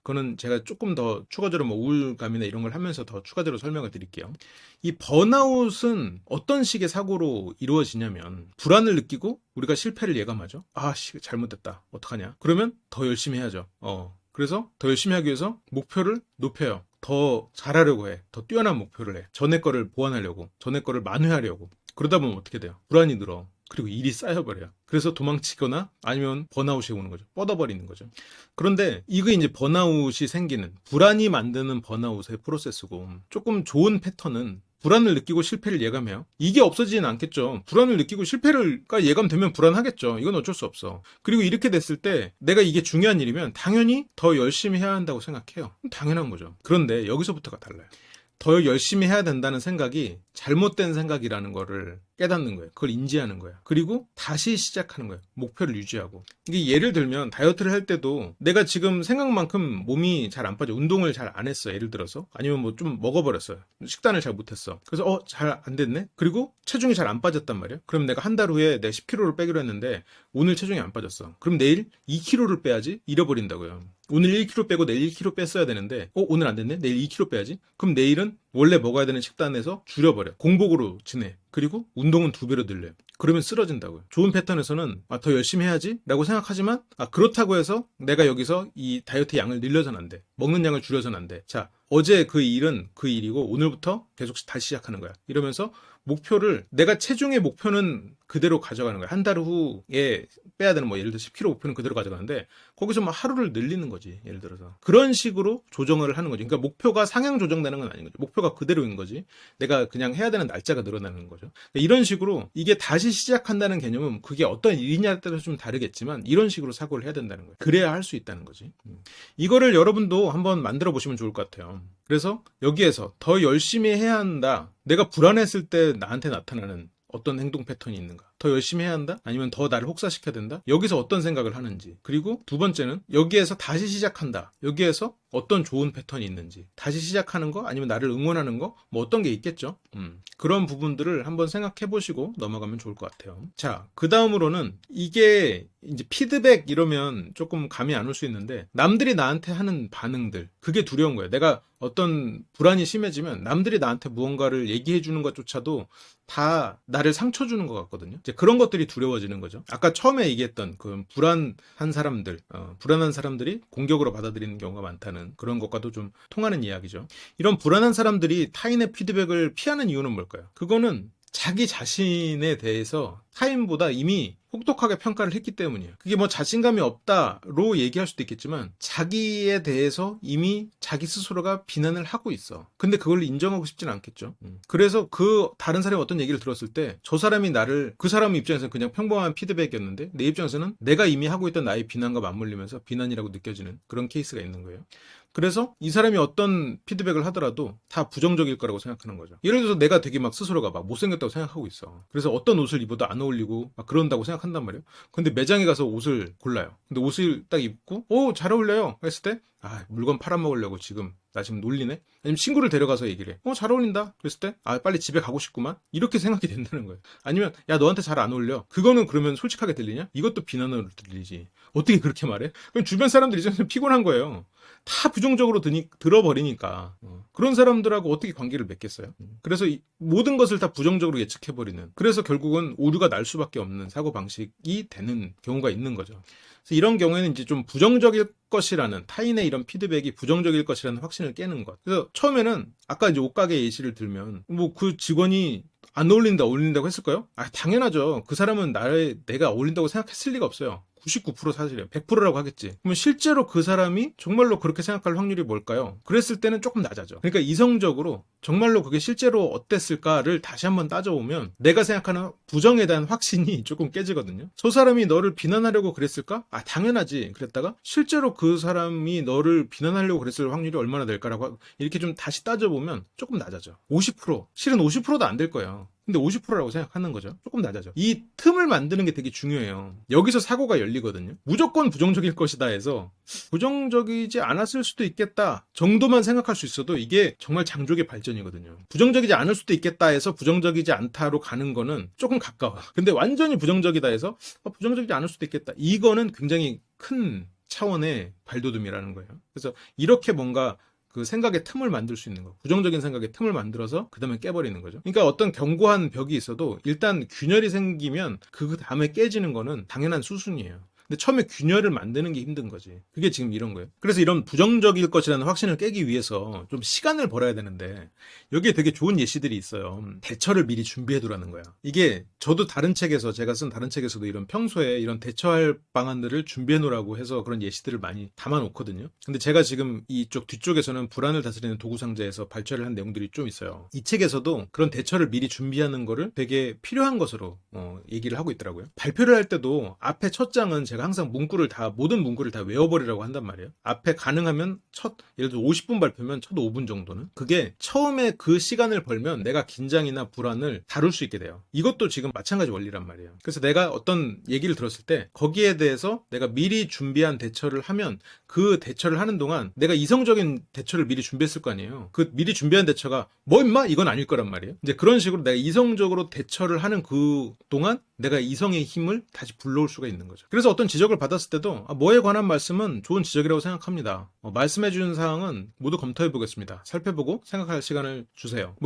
A: 그거는 제가 조금 더 추가적으로 뭐 우울감이나 이런 걸 하면서 더 추가적으로 설명을 드릴게요. 이 번아웃은 어떤 식의 사고로 이루어지냐면 불안을 느끼고 우리가 실패를 예감하죠. 잘못됐다. 어떡하냐. 그러면 더 열심히 해야죠. 그래서 더 열심히 하기 위해서 목표를 높여요. 더 잘하려고 해. 더 뛰어난 목표를 해. 전에 거를 보완하려고. 전에 거를 만회하려고. 그러다 보면 어떻게 돼요? 불안이 늘어. 그리고 일이 쌓여버려요. 그래서 도망치거나 아니면 번아웃이 오는 거죠. 뻗어버리는 거죠. 그런데 이게 이제 번아웃이 생기는, 불안이 만드는 번아웃의 프로세스고, 조금 좋은 패턴은 불안을 느끼고 실패를 예감해요. 이게 없어지진 않겠죠. 불안을 느끼고 실패가 예감되면 불안하겠죠. 이건 어쩔 수 없어. 그리고 이렇게 됐을 때 내가 이게 중요한 일이면 당연히 더 열심히 해야 한다고 생각해요. 당연한 거죠. 그런데 여기서부터가 달라요. 더 열심히 해야 된다는 생각이 잘못된 생각이라는 거를 깨닫는 거예요. 그걸 인지하는 거예요. 그리고 다시 시작하는 거예요. 목표를 유지하고. 이게 예를 들면 다이어트를 할 때도 내가 지금 생각만큼 몸이 잘 안 빠져. 운동을 잘 안 했어. 예를 들어서. 아니면 뭐 좀 먹어버렸어요. 식단을 잘 못했어. 그래서 잘 안 됐네? 그리고 체중이 잘 안 빠졌단 말이에요. 그럼 내가 한 달 후에 내가 10kg를 빼기로 했는데 오늘 체중이 안 빠졌어. 그럼 내일 2kg를 빼야지? 잃어버린다고요. 오늘 1kg 빼고 내일 1kg 뺐어야 되는데 오늘 안 됐네? 내일 2kg 빼야지? 그럼 내일은 원래 먹어야 되는 식단에서 줄여버려. 공복으로 지내. 그리고 운동은 2배로 늘려요. 그러면 쓰러진다고요. 좋은 패턴에서는 더 열심히 해야지 라고 생각하지만 그렇다고 해서 내가 여기서 이 다이어트 양을 늘려서는 안 돼. 먹는 양을 줄여서는 안 돼. 자, 어제 그 일은 그 일이고 오늘부터 계속 다시 시작하는 거야. 이러면서 목표를, 내가 체중의 목표는 그대로 가져가는 거야. 한 달 후에 빼야 되는 예를 들어 10kg 목표는 그대로 가져가는데 거기서 하루를 늘리는 거지. 예를 들어서 그런 식으로 조정을 하는 거지. 그러니까 목표가 상향 조정되는 건 아닌 거죠. 목표가 그대로인 거지. 내가 그냥 해야 되는 날짜가 늘어나는 거죠. 이런 식으로 이게 다시 시작한다는 개념은 그게 어떤 일이냐에 따라서 좀 다르겠지만 이런 식으로 사고를 해야 된다는 거예요. 그래야 할 수 있다는 거지. 이거를 여러분도 한번 만들어 보시면 좋을 것 같아요. 그래서 여기에서 더 열심히 해야 한다. 내가 불안했을 때 나한테 나타나는 어떤 행동 패턴이 있는가? 더 열심히 해야 한다? 아니면 더 나를 혹사시켜야 된다? 여기서 어떤 생각을 하는지. 그리고 두 번째는 여기에서 다시 시작한다. 여기에서 어떤 좋은 패턴이 있는지. 다시 시작하는 거? 아니면 나를 응원하는 거? 어떤 게 있겠죠? 그런 부분들을 한번 생각해 보시고 넘어가면 좋을 것 같아요. 자, 그 다음으로는 이게 이제 피드백 이러면 조금 감이 안 올 수 있는데 남들이 나한테 하는 반응들. 그게 두려운 거예요. 내가 어떤 불안이 심해지면 남들이 나한테 무언가를 얘기해 주는 것조차도 다 나를 상처 주는 것 같거든요. 이제 그런 것들이 두려워지는 거죠. 아까 처음에 얘기했던 그 불안한 사람들, 불안한 사람들이 공격으로 받아들이는 경우가 많다는 그런 것과도 좀 통하는 이야기죠. 이런 불안한 사람들이 타인의 피드백을 피하는 이유는 뭘까요? 그거는 자기 자신에 대해서 타인보다 이미 혹독하게 평가를 했기 때문이에요. 그게 자신감이 없다로 얘기할 수도 있겠지만 자기에 대해서 이미 자기 스스로가 비난을 하고 있어. 근데 그걸 인정하고 싶진 않겠죠. 그래서 그 다른 사람이 어떤 얘기를 들었을 때 저 사람이 그 사람 입장에서는 그냥 평범한 피드백이었는데 내 입장에서는 내가 이미 하고 있던 나의 비난과 맞물리면서 비난이라고 느껴지는 그런 케이스가 있는 거예요. 그래서 이 사람이 어떤 피드백을 하더라도 다 부정적일 거라고 생각하는 거죠. 예를 들어서 내가 되게 스스로가 못생겼다고 생각하고 있어. 그래서 어떤 옷을 입어도 안 어울리고 그런다고 생각한단 말이에요. 근데 매장에 가서 옷을 골라요. 근데 옷을 딱 입고 잘 어울려요 했을 때 물건 팔아먹으려고 나 지금 놀리네? 아니면 친구를 데려가서 얘기를 해. 잘 어울린다. 그랬을 때 빨리 집에 가고 싶구만. 이렇게 생각이 된다는 거예요. 아니면 야 너한테 잘 안 어울려. 그거는 그러면 솔직하게 들리냐? 이것도 비난으로 들리지. 어떻게 그렇게 말해? 그럼 주변 사람들이 이제는 피곤한 거예요. 다 부정적으로 들어버리니까 그런 사람들하고 어떻게 관계를 맺겠어요? 그래서 모든 것을 다 부정적으로 예측해버리는, 그래서 결국은 오류가 날 수밖에 없는 사고방식이 되는 경우가 있는 거죠. 그래서 이런 경우에는 이제 좀 부정적일 것이라는, 타인의 이런 피드백이 부정적일 것이라는 확신을 깨는 것. 그래서 처음에는 아까 이제 옷가게 예시를 들면 그 직원이 안 어울린다고 했을까요? 당연하죠. 그 사람은 내가 어울린다고 생각했을 리가 없어요. 99% 사실이에요. 100%라고 하겠지. 그러면 실제로 그 사람이 정말로 그렇게 생각할 확률이 뭘까요? 그랬을 때는 조금 낮아져. 그러니까 이성적으로 정말로 그게 실제로 어땠을까를 다시 한번 따져보면 내가 생각하는 부정에 대한 확신이 조금 깨지거든요. 저 사람이 너를 비난하려고 그랬을까? 당연하지. 그랬다가 실제로 그 사람이 너를 비난하려고 그랬을 확률이 얼마나 될까라고 이렇게 좀 다시 따져보면 조금 낮아져. 50%. 실은 50%도 안 될 거예요. 근데 50%라고 생각하는 거죠. 조금 낮아져. 이 틈을 만드는 게 되게 중요해요. 여기서 사고가 열리거든요. 무조건 부정적일 것이다 해서 부정적이지 않았을 수도 있겠다 정도만 생각할 수 있어도 이게 정말 장족의 발전이거든요. 부정적이지 않을 수도 있겠다 해서 부정적이지 않다로 가는 거는 조금 가까워. 근데 완전히 부정적이다 해서 부정적이지 않을 수도 있겠다. 이거는 굉장히 큰 차원의 발돋움이라는 거예요. 그래서 이렇게 뭔가 그 생각의 틈을 만들 수 있는 거, 부정적인 생각의 틈을 만들어서 그 다음에 깨버리는 거죠. 그러니까 어떤 견고한 벽이 있어도 일단 균열이 생기면 그 다음에 깨지는 거는 당연한 수순이에요. 근데 처음에 균열을 만드는 게 힘든 거지. 그게 지금 이런 거예요. 그래서 이런 부정적일 것이라는 확신을 깨기 위해서 좀 시간을 벌어야 되는데 여기에 되게 좋은 예시들이 있어요. 대처를 미리 준비해 두라는 거야. 이게 저도 다른 책에서, 제가 쓴 다른 책에서도 이런 평소에 이런 대처할 방안들을 준비해 놓으라고 해서 그런 예시들을 많이 담아 놓거든요. 근데 제가 지금 이쪽 뒤쪽에서는 불안을 다스리는 도구 상자에서 발췌를 한 내용들이 좀 있어요. 이 책에서도 그런 대처를 미리 준비하는 거를 되게 필요한 것으로 얘기를 하고 있더라고요. 발표를 할 때도 앞에 첫 장은 제가 항상 모든 문구를 다 외워버리라고 한단 말이에요. 앞에 가능하면 예를 들어 50분 발표면 첫 5분 정도는. 그게 처음에 그 시간을 벌면 내가 긴장이나 불안을 다룰 수 있게 돼요. 이것도 지금 마찬가지 원리란 말이에요. 그래서 내가 어떤 얘기를 들었을 때 거기에 대해서 내가 미리 준비한 대처를 하면 그 대처를 하는 동안 내가 이성적인 대처를 미리 준비했을 거 아니에요. 그 미리 준비한 대처가 뭐 임마? 이건 아닐 거란 말이에요. 이제 그런 식으로 내가 이성적으로 대처를 하는 그 동안 내가 이성의 힘을 다시 불러올 수가 있는 거죠. 그래서 어떤 지적을 받았을 때도 뭐에 관한 말씀은 좋은 지적이라고 생각합니다. 말씀해 주는 사항은 모두 검토해 보겠습니다. 살펴보고 생각할 시간을 주세요.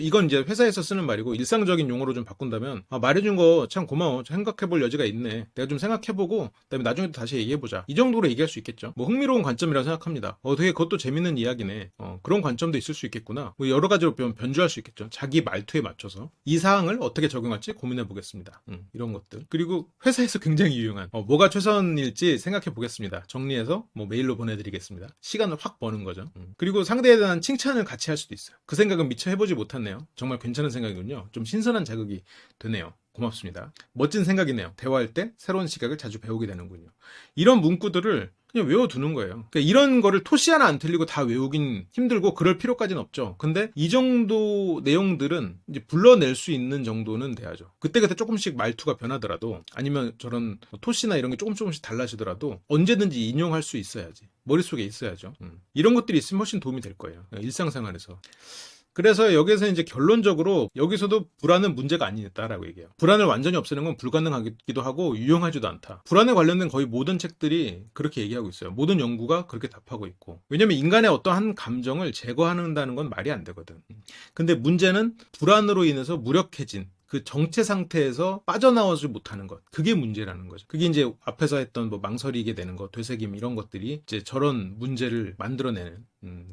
A: 이건 이제 회사에서 쓰는 말이고 일상적인 용어로 좀 바꾼다면 말해준 거 참 고마워. 생각해 볼 여지가 있네. 내가 좀 생각해 보고 그다음에 나중에 또 다시 얘기해 보자. 이 정도로 얘기할 수 있겠죠. 흥미로운 관점이라고 생각합니다. 되게 그것도 재밌는 이야기네. 그런 관점도 있을 수 있겠구나. 여러 가지로 변주할 수 있겠죠. 자기 말투에 맞춰서 이 사항을 어떻게 적용할지 고민해 보겠습니다. 이런 것들. 그리고 회사에서 굉장히 유용한 뭐가 최선일지 생각해 보겠습니다. 정리해서 메일로 보내드리겠습니다. 시간을 확 버는 거죠. 그리고 상대에 대한 칭찬을 같이 할 수도 있어요. 그 생각은 미처 해보지 못했네요. 정말 괜찮은 생각이군요. 좀 신선한 자극이 되네요. 고맙습니다. 멋진 생각이네요. 대화할 때 새로운 시각을 자주 배우게 되는군요. 이런 문구들을 그냥 외워두는 거예요. 그러니까 이런 거를 토시 하나 안 틀리고 다 외우긴 힘들고 그럴 필요까지는 없죠. 근데 이 정도 내용들은 이제 불러낼 수 있는 정도는 돼야죠. 그때그때 조금씩 말투가 변하더라도 아니면 저런 토시나 이런 게 조금씩 달라지더라도 언제든지 인용할 수 있어야지. 머릿속에 있어야죠. 이런 것들이 있으면 훨씬 도움이 될 거예요. 일상생활에서. 그래서 여기서 이제 결론적으로 여기서도 불안은 문제가 아니다라고 얘기해요. 불안을 완전히 없애는 건 불가능하기도 하고 유용하지도 않다. 불안에 관련된 거의 모든 책들이 그렇게 얘기하고 있어요. 모든 연구가 그렇게 답하고 있고. 왜냐면 인간의 어떠한 감정을 제거한다는 건 말이 안 되거든. 근데 문제는 불안으로 인해서 무력해진 그 정체 상태에서 빠져나오지 못하는 것. 그게 문제라는 거죠. 그게 이제 앞에서 했던 망설이게 되는 것, 되새김 이런 것들이 이제 저런 문제를 만들어내는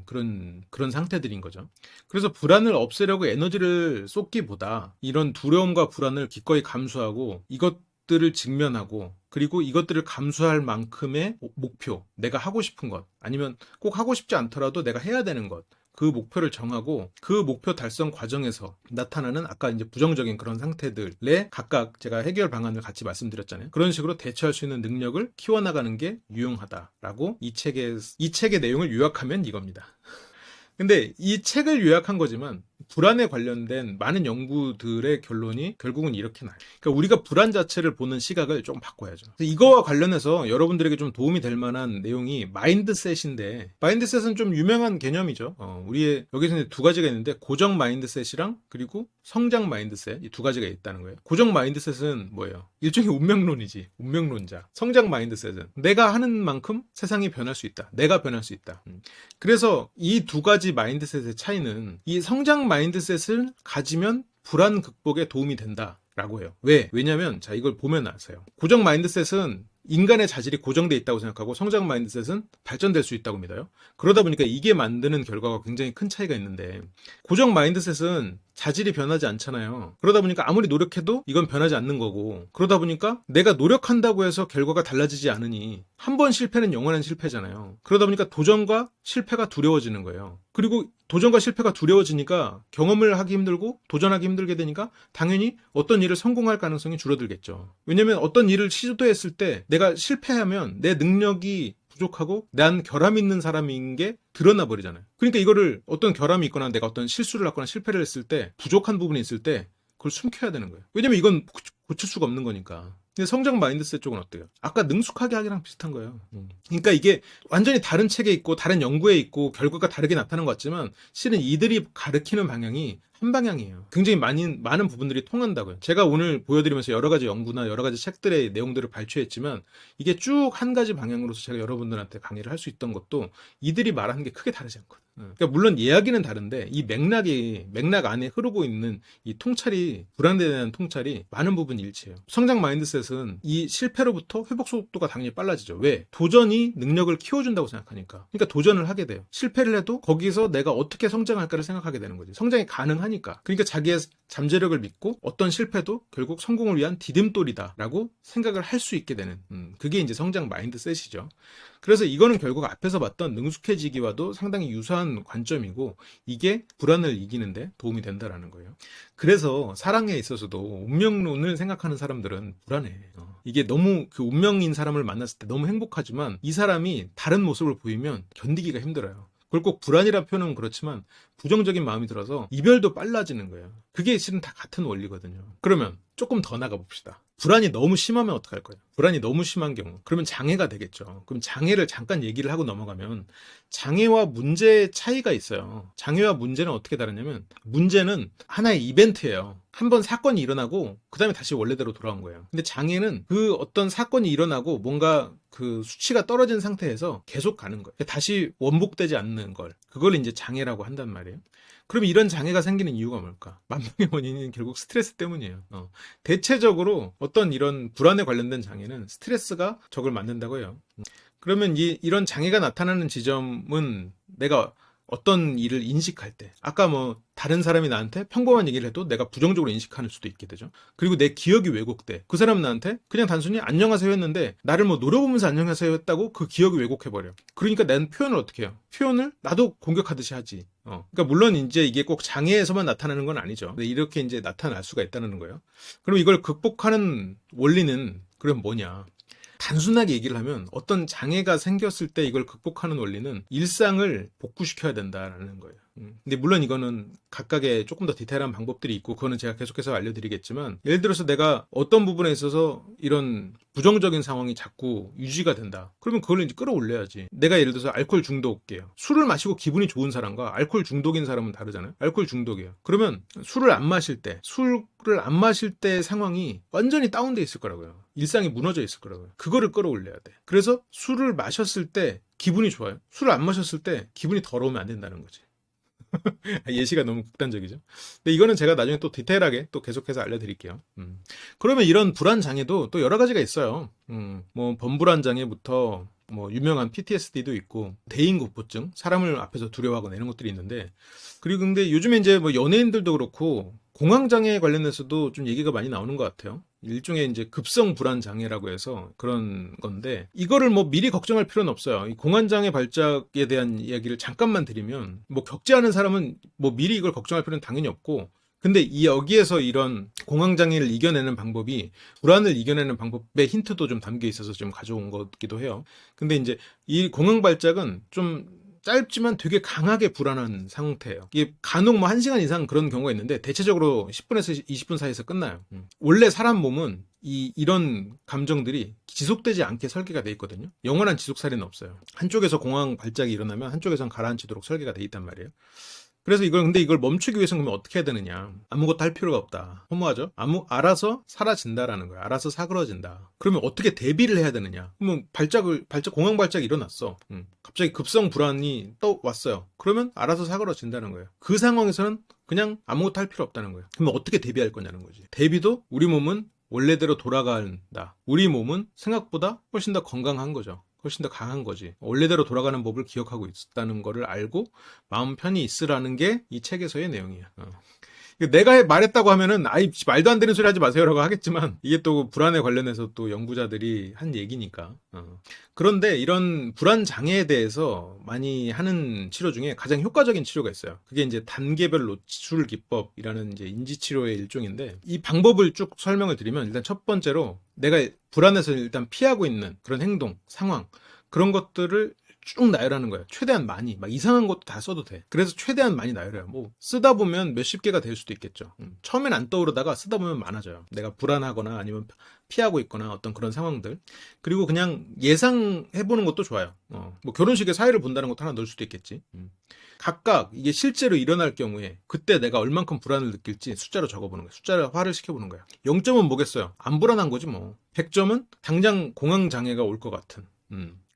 A: 그런 상태들인 거죠. 그래서 불안을 없애려고 에너지를 쏟기보다 이런 두려움과 불안을 기꺼이 감수하고 이것들을 직면하고 그리고 이것들을 감수할 만큼의 목표, 내가 하고 싶은 것, 아니면 꼭 하고 싶지 않더라도 내가 해야 되는 것, 그 목표를 정하고 그 목표 달성 과정에서 나타나는 아까 이제 부정적인 그런 상태들에 각각 제가 해결 방안을 같이 말씀드렸잖아요. 그런 식으로 대처할 수 있는 능력을 키워나가는 게 유용하다라고 이 책의 내용을 요약하면 이겁니다. 근데 이 책을 요약한 거지만 불안에 관련된 많은 연구들의 결론이 결국은 이렇게 나요. 그러니까 우리가 불안 자체를 보는 시각을 좀 바꿔야죠. 이거와 관련해서 여러분들에게 좀 도움이 될 만한 내용이 마인드셋인데, 마인드셋은 좀 유명한 개념이죠. 우리의 여기서 두 가지가 있는데 고정 마인드셋이랑 그리고 성장 마인드셋, 이 두 가지가 있다는 거예요. 고정 마인드셋은 뭐예요? 일종의 운명론이지. 운명론자. 성장 마인드셋은 내가 하는 만큼 세상이 변할 수 있다. 내가 변할 수 있다. 그래서 이 두 가지 마인드셋의 차이는 이 성장 마인드셋을 가지면 불안 극복에 도움이 된다라고 해요. 왜냐면 자, 이걸 보면 아세요. 고정 마인드셋은 인간의 자질이 고정돼 있다고 생각하고 성장 마인드셋은 발전될 수 있다고 믿어요. 그러다 보니까 이게 만드는 결과가 굉장히 큰 차이가 있는데, 고정 마인드셋은 자질이 변하지 않잖아요. 그러다 보니까 아무리 노력해도 이건 변하지 않는 거고, 그러다 보니까 내가 노력한다고 해서 결과가 달라지지 않으니 한 번 실패는 영원한 실패잖아요. 그러다 보니까 도전과 실패가 두려워지는 거예요. 그리고 도전과 실패가 두려워지니까 경험을 하기 힘들고 도전하기 힘들게 되니까 당연히 어떤 일을 성공할 가능성이 줄어들겠죠. 왜냐면 어떤 일을 시도했을 때 내가 실패하면 내 능력이 부족하고 난 결함 있는 사람인 게 드러나 버리잖아요. 그러니까 이거를 어떤 결함이 있거나 내가 어떤 실수를 하거나 실패를 했을 때, 부족한 부분이 있을 때 그걸 숨겨야 되는 거예요. 왜냐면 이건 고칠 수가 없는 거니까. 근데 성장 마인드셋 쪽은 어때요? 아까 능숙하게 하기랑 비슷한 거예요. 그러니까 이게 완전히 다른 책에 있고 다른 연구에 있고 결과가 다르게 나타나는 것 같지만 실은 이들이 가르치는 방향이 한 방향이에요. 굉장히 많은 부분들이 통한다고요. 제가 오늘 보여드리면서 여러 가지 연구나 여러 가지 책들의 내용들을 발췌했지만 이게 쭉 한 가지 방향으로서 제가 여러분들한테 강의를 할 수 있던 것도 이들이 말하는 게 크게 다르지 않거든요. 그러니까 물론 이야기는 다른데 이 맥락 안에 흐르고 있는 이 통찰이, 불안에 대한 통찰이 많은 부분 일치해요. 성장 마인드셋은 이 실패로부터 회복 속도가 당연히 빨라지죠. 왜? 도전이 능력을 키워준다고 생각하니까. 그러니까 도전을 하게 돼요. 실패를 해도 거기서 내가 어떻게 성장할까를 생각하게 되는 거지. 성장이 가능하니까. 그러니까 자기의 잠재력을 믿고 어떤 실패도 결국 성공을 위한 디딤돌이다라고 생각을 할 수 있게 되는, 그게 이제 성장 마인드셋이죠. 그래서 이거는 결국 앞에서 봤던 능숙해지기와도 상당히 유사한 관점이고 이게 불안을 이기는데 도움이 된다라는 거예요. 그래서 사랑에 있어서도 운명론을 생각하는 사람들은 불안해. 이게 너무 그 운명인 사람을 만났을 때 너무 행복하지만 이 사람이 다른 모습을 보이면 견디기가 힘들어요. 그걸 꼭 불안이라 표현은 그렇지만 부정적인 마음이 들어서 이별도 빨라지는 거예요. 그게 실은 다 같은 원리거든요. 그러면 조금 더 나가 봅시다. 불안이 너무 심하면 어떡할 거예요? 불안이 너무 심한 경우 그러면 장애가 되겠죠. 그럼 장애를 잠깐 얘기를 하고 넘어가면 장애와 문제의 차이가 있어요. 장애와 문제는 어떻게 다르냐면 문제는 하나의 이벤트예요. 한번 사건이 일어나고 그 다음에 다시 원래대로 돌아온 거예요. 근데 장애는 그 어떤 사건이 일어나고 뭔가 그 수치가 떨어진 상태에서 계속 가는 거예요. 다시 원복되지 않는 걸, 그걸 이제 장애라고 한단 말이에요. 그러면 이런 장애가 생기는 이유가 뭘까? 만병의 원인은 결국 스트레스 때문이에요. 대체적으로 어떤 이런 불안에 관련된 장애는 스트레스가 적을 만든다고 해요. 그러면 이런 장애가 나타나는 지점은 내가 어떤 일을 인식할 때, 아까 뭐 다른 사람이 나한테 평범한 얘기를 해도 내가 부정적으로 인식할 수도 있게 되죠. 그리고 내 기억이 왜곡돼. 그 사람은 나한테 그냥 단순히 안녕하세요 했는데 나를 뭐 노려보면서 안녕하세요 했다고 그 기억이 왜곡해버려. 그러니까 난 표현을 어떻게 해요? 표현을 나도 공격하듯이 하지. 그러니까 물론 이제 이게 꼭 장애에서만 나타나는 건 아니죠. 근데 이렇게 이제 나타날 수가 있다는 거예요. 그럼 이걸 극복하는 원리는 그럼 뭐냐? 단순하게 얘기를 하면 어떤 장애가 생겼을 때 이걸 극복하는 원리는 일상을 복구시켜야 된다라는 거예요. 근데 물론 이거는 각각의 조금 더 디테일한 방법들이 있고 그거는 제가 계속해서 알려드리겠지만, 예를 들어서 내가 어떤 부분에 있어서 이런 부정적인 상황이 자꾸 유지가 된다. 그러면 그걸 이제 끌어올려야지. 내가 예를 들어서 알코올 중독이에요. 술을 마시고 기분이 좋은 사람과 알코올 중독인 사람은 다르잖아요. 알코올 중독이에요. 그러면 술을 안 마실 때 상황이 완전히 다운돼 있을 거라고요. 일상이 무너져 있을 거라고요. 그거를 끌어올려야 돼. 그래서 술을 마셨을 때 기분이 좋아요. 술을 안 마셨을 때 기분이 더러우면 안 된다는 거지. 예시가 너무 극단적이죠. 근데 이거는 제가 나중에 또 디테일하게 또 계속해서 알려드릴게요. 그러면 이런 불안 장애도 또 여러 가지가 있어요. 뭐 범불안 장애부터 뭐 유명한 PTSD도 있고 대인공포증, 사람을 앞에서 두려워하거나 이런 것들이 있는데, 그리고 근데 요즘에 이제 뭐 연예인들도 그렇고 공황장애에 관련해서도 좀 얘기가 많이 나오는 것 같아요. 일종의 이제 급성 불안 장애라고 해서 그런 건데, 이거를 뭐 미리 걱정할 필요는 없어요. 이 공황장애 발작에 대한 이야기를 잠깐만 드리면, 뭐 겪지 않은 사람은 뭐 미리 이걸 걱정할 필요는 당연히 없고, 근데 여기에서 이런 공황장애를 이겨내는 방법이 불안을 이겨내는 방법의 힌트도 좀 담겨 있어서 좀 가져온 거기도 해요. 근데 이제 이 공황 발작은 좀 짧지만 되게 강하게 불안한 상태예요. 이게 간혹 뭐 1시간 이상 그런 경우가 있는데 대체적으로 10분에서 20분 사이에서 끝나요. 원래 사람 몸은 이런 감정들이 지속되지 않게 설계가 돼 있거든요. 영원한 지속살이는 없어요. 한쪽에서 공황 발작이 일어나면 한쪽에선 가라앉히도록 설계가 돼 있단 말이에요. 그래서 근데 이걸 멈추기 위해서는 그러면 어떻게 해야 되느냐? 아무것도 할 필요가 없다. 허무하죠? 알아서 사라진다라는 거야. 알아서 사그러진다. 그러면 어떻게 대비를 해야 되느냐? 그러면 공황 발작이 일어났어. 갑자기 급성 불안이 또 왔어요. 그러면 알아서 사그러진다는 거예요. 그 상황에서는 그냥 아무것도 할 필요 없다는 거예요. 그러면 어떻게 대비할 거냐는 거지. 대비도 우리 몸은 원래대로 돌아간다. 우리 몸은 생각보다 훨씬 더 건강한 거죠. 훨씬 더 강한 거지. 원래대로 돌아가는 법을 기억하고 있다는 거를 알고 마음 편히 있으라는 게 이 책에서의 내용이야. 내가 말했다고 하면은 말도 안 되는 소리 하지 마세요라고 하겠지만, 이게 또 불안에 관련해서 또 연구자들이 한 얘기니까. 그런데 이런 불안 장애에 대해서 많이 하는 치료 중에 가장 효과적인 치료가 있어요. 그게 이제 단계별 노출 기법이라는 이제 인지 치료의 일종인데, 이 방법을 쭉 설명을 드리면, 일단 첫 번째로 내가 불안해서 일단 피하고 있는 그런 행동, 상황, 그런 것들을 쭉 나열하는 거예요. 최대한 많이. 막 이상한 것도 다 써도 돼. 그래서 최대한 많이 나열해요. 뭐 쓰다 보면 몇십 개가 될 수도 있겠죠. 처음엔 안 떠오르다가 쓰다 보면 많아져요. 내가 불안하거나 아니면 피하고 있거나 어떤 그런 상황들. 그리고 그냥 예상해보는 것도 좋아요. 뭐 결혼식에 사회를 본다는 것도 하나 넣을 수도 있겠지. 각각 이게 실제로 일어날 경우에 그때 내가 얼만큼 불안을 느낄지 숫자로 적어보는 거야. 숫자를 화를 시켜보는 거야. 0점은 뭐겠어요? 안 불안한 거지 뭐. 100점은 당장 공황장애가 올 것 같은.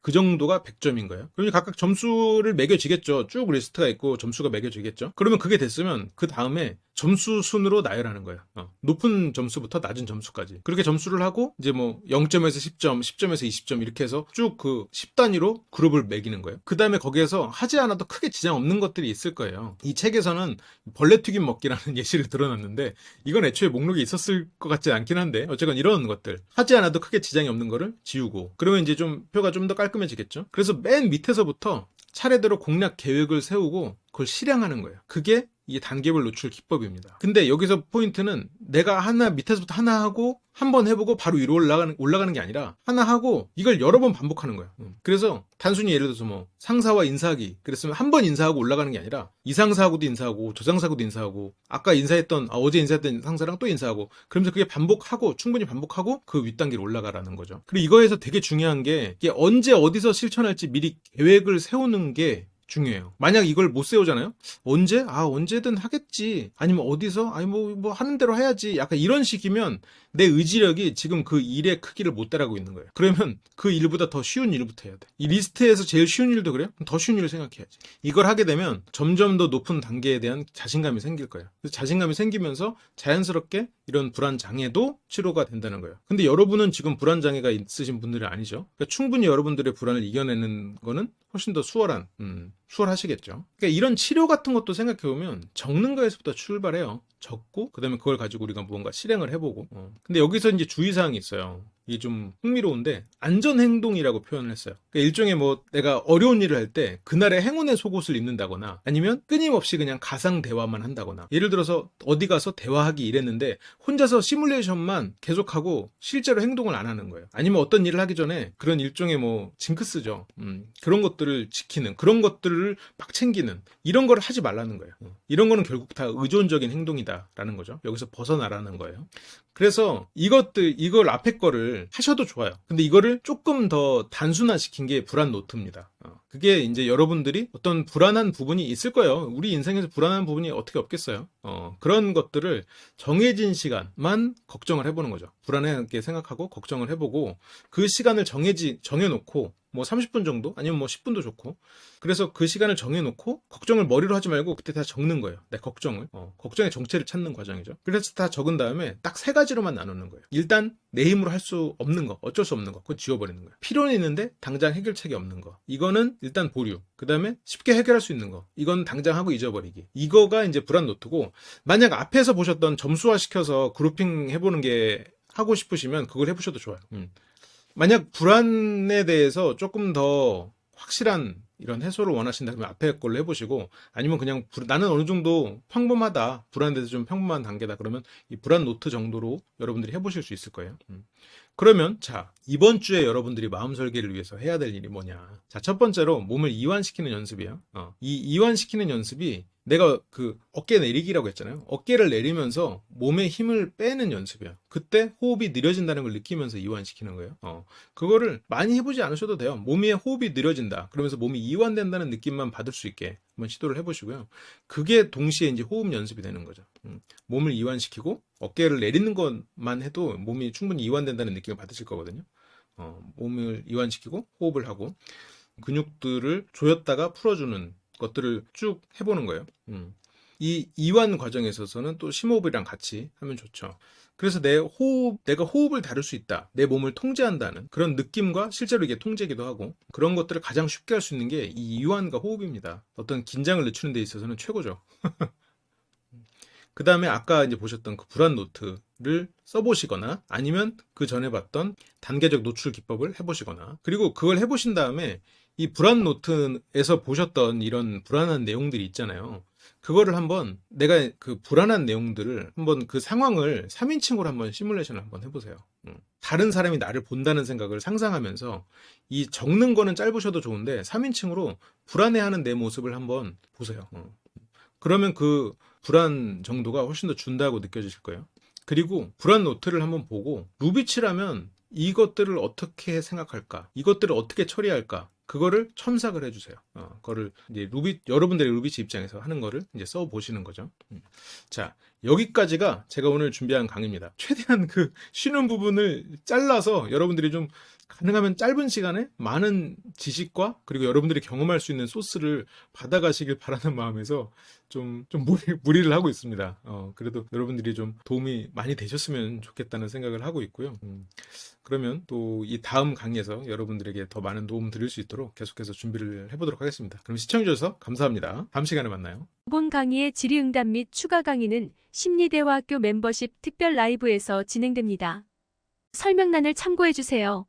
A: 그 정도가 100점인 거예요. 그러면 각각 점수를 매겨지겠죠. 쭉 리스트가 있고 점수가 매겨지겠죠. 그러면 그게 됐으면 그 다음에 점수 순으로 나열하는 거예요. 높은 점수부터 낮은 점수까지. 그렇게 점수를 하고 이제 뭐 0점에서 10점, 10점에서 20점 이렇게 해서 쭉 그 10단위로 그룹을 매기는 거예요. 그 다음에 거기에서 하지 않아도 크게 지장 없는 것들이 있을 거예요. 이 책에서는 벌레튀김 먹기라는 예시를 들어놨는데 이건 애초에 목록에 있었을 것 같지 않긴 한데 어쨌건 이런 것들 하지 않아도 크게 지장이 없는 거를 지우고 그러면 이제 좀 표가 좀 더 깔끔해지겠죠. 그래서 맨 밑에서부터 차례대로 공략 계획을 세우고 그걸 실행하는 거예요. 그게 이게 단계별 노출 기법입니다. 근데 여기서 포인트는 내가 하나 밑에서부터 하나 하고 한 번 해보고 바로 위로 올라가는 게 아니라 하나 하고 이걸 여러 번 반복하는 거예요. 그래서 단순히 예를 들어서 뭐 상사와 인사하기 그랬으면 한 번 인사하고 올라가는 게 아니라 이 상사하고도 인사하고 저 상사하고도 인사하고 아까 인사했던 어제 인사했던 상사랑 또 인사하고 그러면서 그게 반복하고 충분히 반복하고 그 윗단계로 올라가라는 거죠. 그리고 이거에서 되게 중요한 게 이게 언제 어디서 실천할지 미리 계획을 세우는 게 중요해요. 만약 이걸 못 세우잖아요? 언제? 언제든 하겠지. 아니면 어디서? 뭐 하는 대로 해야지. 약간 이런 식이면 내 의지력이 지금 그 일의 크기를 못 따라가고 있는 거예요. 그러면 그 일보다 더 쉬운 일부터 해야 돼. 이 리스트에서 제일 쉬운 일도 그래요? 더 쉬운 일을 생각해야지. 이걸 하게 되면 점점 더 높은 단계에 대한 자신감이 생길 거예요. 그래서 자신감이 생기면서 자연스럽게 이런 불안 장애도 치료가 된다는 거예요. 근데 여러분은 지금 불안 장애가 있으신 분들이 아니죠. 그러니까 충분히 여러분들의 불안을 이겨내는 거는 훨씬 더 수월하시겠죠. 그러니까 이런 치료 같은 것도 생각해보면 적는 거에서부터 출발해요. 적고 그다음에 그걸 가지고 우리가 무언가 실행을 해보고. 근데 여기서 이제 주의사항이 있어요. 이게 좀 흥미로운데 안전행동이라고 표현을 했어요. 그러니까 일종의 뭐 내가 어려운 일을 할 때 그날의 행운의 속옷을 입는다거나 아니면 끊임없이 그냥 가상 대화만 한다거나 예를 들어서 어디 가서 대화하기 이랬는데 혼자서 시뮬레이션만 계속하고 실제로 행동을 안 하는 거예요. 아니면 어떤 일을 하기 전에 그런 일종의 뭐 징크스죠. 그런 것들을 지키는 그런 것들을 막 챙기는 이런 걸 하지 말라는 거예요. 이런 거는 결국 다 의존적인 행동이다라는 거죠. 여기서 벗어나라는 거예요. 그래서 이걸 앞에 거를 하셔도 좋아요. 근데 이거를 조금 더 단순화시킨 게 불안 노트입니다. 그게 이제 여러분들이 어떤 불안한 부분이 있을 거예요. 우리 인생에서 불안한 부분이 어떻게 없겠어요? 그런 것들을 정해진 시간만 걱정을 해보는 거죠. 불안하게 생각하고 걱정을 해보고 그 시간을 정해놓고 뭐 30분 정도 아니면 뭐 10분도 좋고 그래서 그 시간을 정해놓고 걱정을 머리로 하지 말고 그때 다 적는 거예요. 내 걱정을 걱정의 정체를 찾는 과정이죠. 그래서 다 적은 다음에 딱 3가지로만 나누는 거예요. 일단 내 힘으로 할 수 없는 거 어쩔 수 없는 거 그거 지워버리는 거예요. 필요는 있는데 당장 해결책이 없는 거 이거는 일단 보류. 그 다음에 쉽게 해결할 수 있는 거 이건 당장 하고 잊어버리기. 이거가 이제 불안 노트고 만약 앞에서 보셨던 점수화 시켜서 그룹핑 해보는 게 하고 싶으시면 그걸 해보셔도 좋아요. 만약 불안에 대해서 조금 더 확실한 이런 해소를 원하신다면 앞에 걸로 해보시고 아니면 그냥 나는 어느 정도 평범하다 불안에 대해서 좀 평범한 단계다 그러면 이 불안 노트 정도로 여러분들이 해보실 수 있을 거예요. 그러면 자 이번 주에 여러분들이 마음 설계를 위해서 해야 될 일이 뭐냐. 자, 첫 번째로 몸을 이완시키는 연습이에요. 이 이완시키는 연습이 내가 그 어깨 내리기라고 했잖아요. 어깨를 내리면서 몸에 힘을 빼는 연습이에요. 그때 호흡이 느려진다는 걸 느끼면서 이완시키는 거예요. 그거를 많이 해보지 않으셔도 돼요. 몸의 호흡이 느려진다. 그러면서 몸이 이완된다는 느낌만 받을 수 있게 한번 시도를 해보시고요. 그게 동시에 이제 호흡 연습이 되는 거죠. 몸을 이완시키고 어깨를 내리는 것만 해도 몸이 충분히 이완된다는 느낌을 받으실 거거든요. 몸을 이완시키고 호흡을 하고 근육들을 조였다가 풀어주는 것들을 쭉 해보는 거예요. 이 이완 과정에 있어서는 또 심호흡이랑 같이 하면 좋죠. 그래서 내가 호흡을 다룰 수 있다. 내 몸을 통제한다는 그런 느낌과 실제로 이게 통제기도 하고 그런 것들을 가장 쉽게 할 수 있는 게 이 이완과 호흡입니다. 어떤 긴장을 늦추는 데 있어서는 최고죠. 그 다음에 아까 이제 보셨던 그 불안 노트를 써보시거나 아니면 그 전에 봤던 단계적 노출 기법을 해보시거나 그리고 그걸 해보신 다음에 이 불안 노트에서 보셨던 이런 불안한 내용들이 있잖아요. 그거를 한번 내가 그 불안한 내용들을 한번 그 상황을 3인칭으로 한번 시뮬레이션을 한번 해보세요. 다른 사람이 나를 본다는 생각을 상상하면서 이 적는 거는 짧으셔도 좋은데 3인칭으로 불안해하는 내 모습을 한번 보세요. 그러면 그 불안 정도가 훨씬 더 준다고 느껴지실 거예요. 그리고 불안 노트를 한번 보고 루비치라면 이것들을 어떻게 생각할까? 이것들을 어떻게 처리할까? 그거를 첨삭을 해주세요. 그거를 이제 여러분들의 루비치 입장에서 하는 거를 이제 써보시는 거죠. 자, 여기까지가 제가 오늘 준비한 강의입니다. 최대한 그 쉬는 부분을 잘라서 여러분들이 좀 가능하면 짧은 시간에 많은 지식과 그리고 여러분들이 경험할 수 있는 소스를 받아가시길 바라는 마음에서 좀 무리를 하고 있습니다. 그래도 여러분들이 좀 도움이 많이 되셨으면 좋겠다는 생각을 하고 있고요. 그러면 또 이 다음 강의에서 여러분들에게 더 많은 도움 드릴 수 있도록 계속해서 준비를 해보도록 하겠습니다. 그럼 시청해주셔서 감사합니다. 다음 시간에 만나요.
B: 이번 강의의 질의응답 및 추가 강의는 심리대화학교 멤버십 특별 라이브에서 진행됩니다. 설명란을 참고해주세요.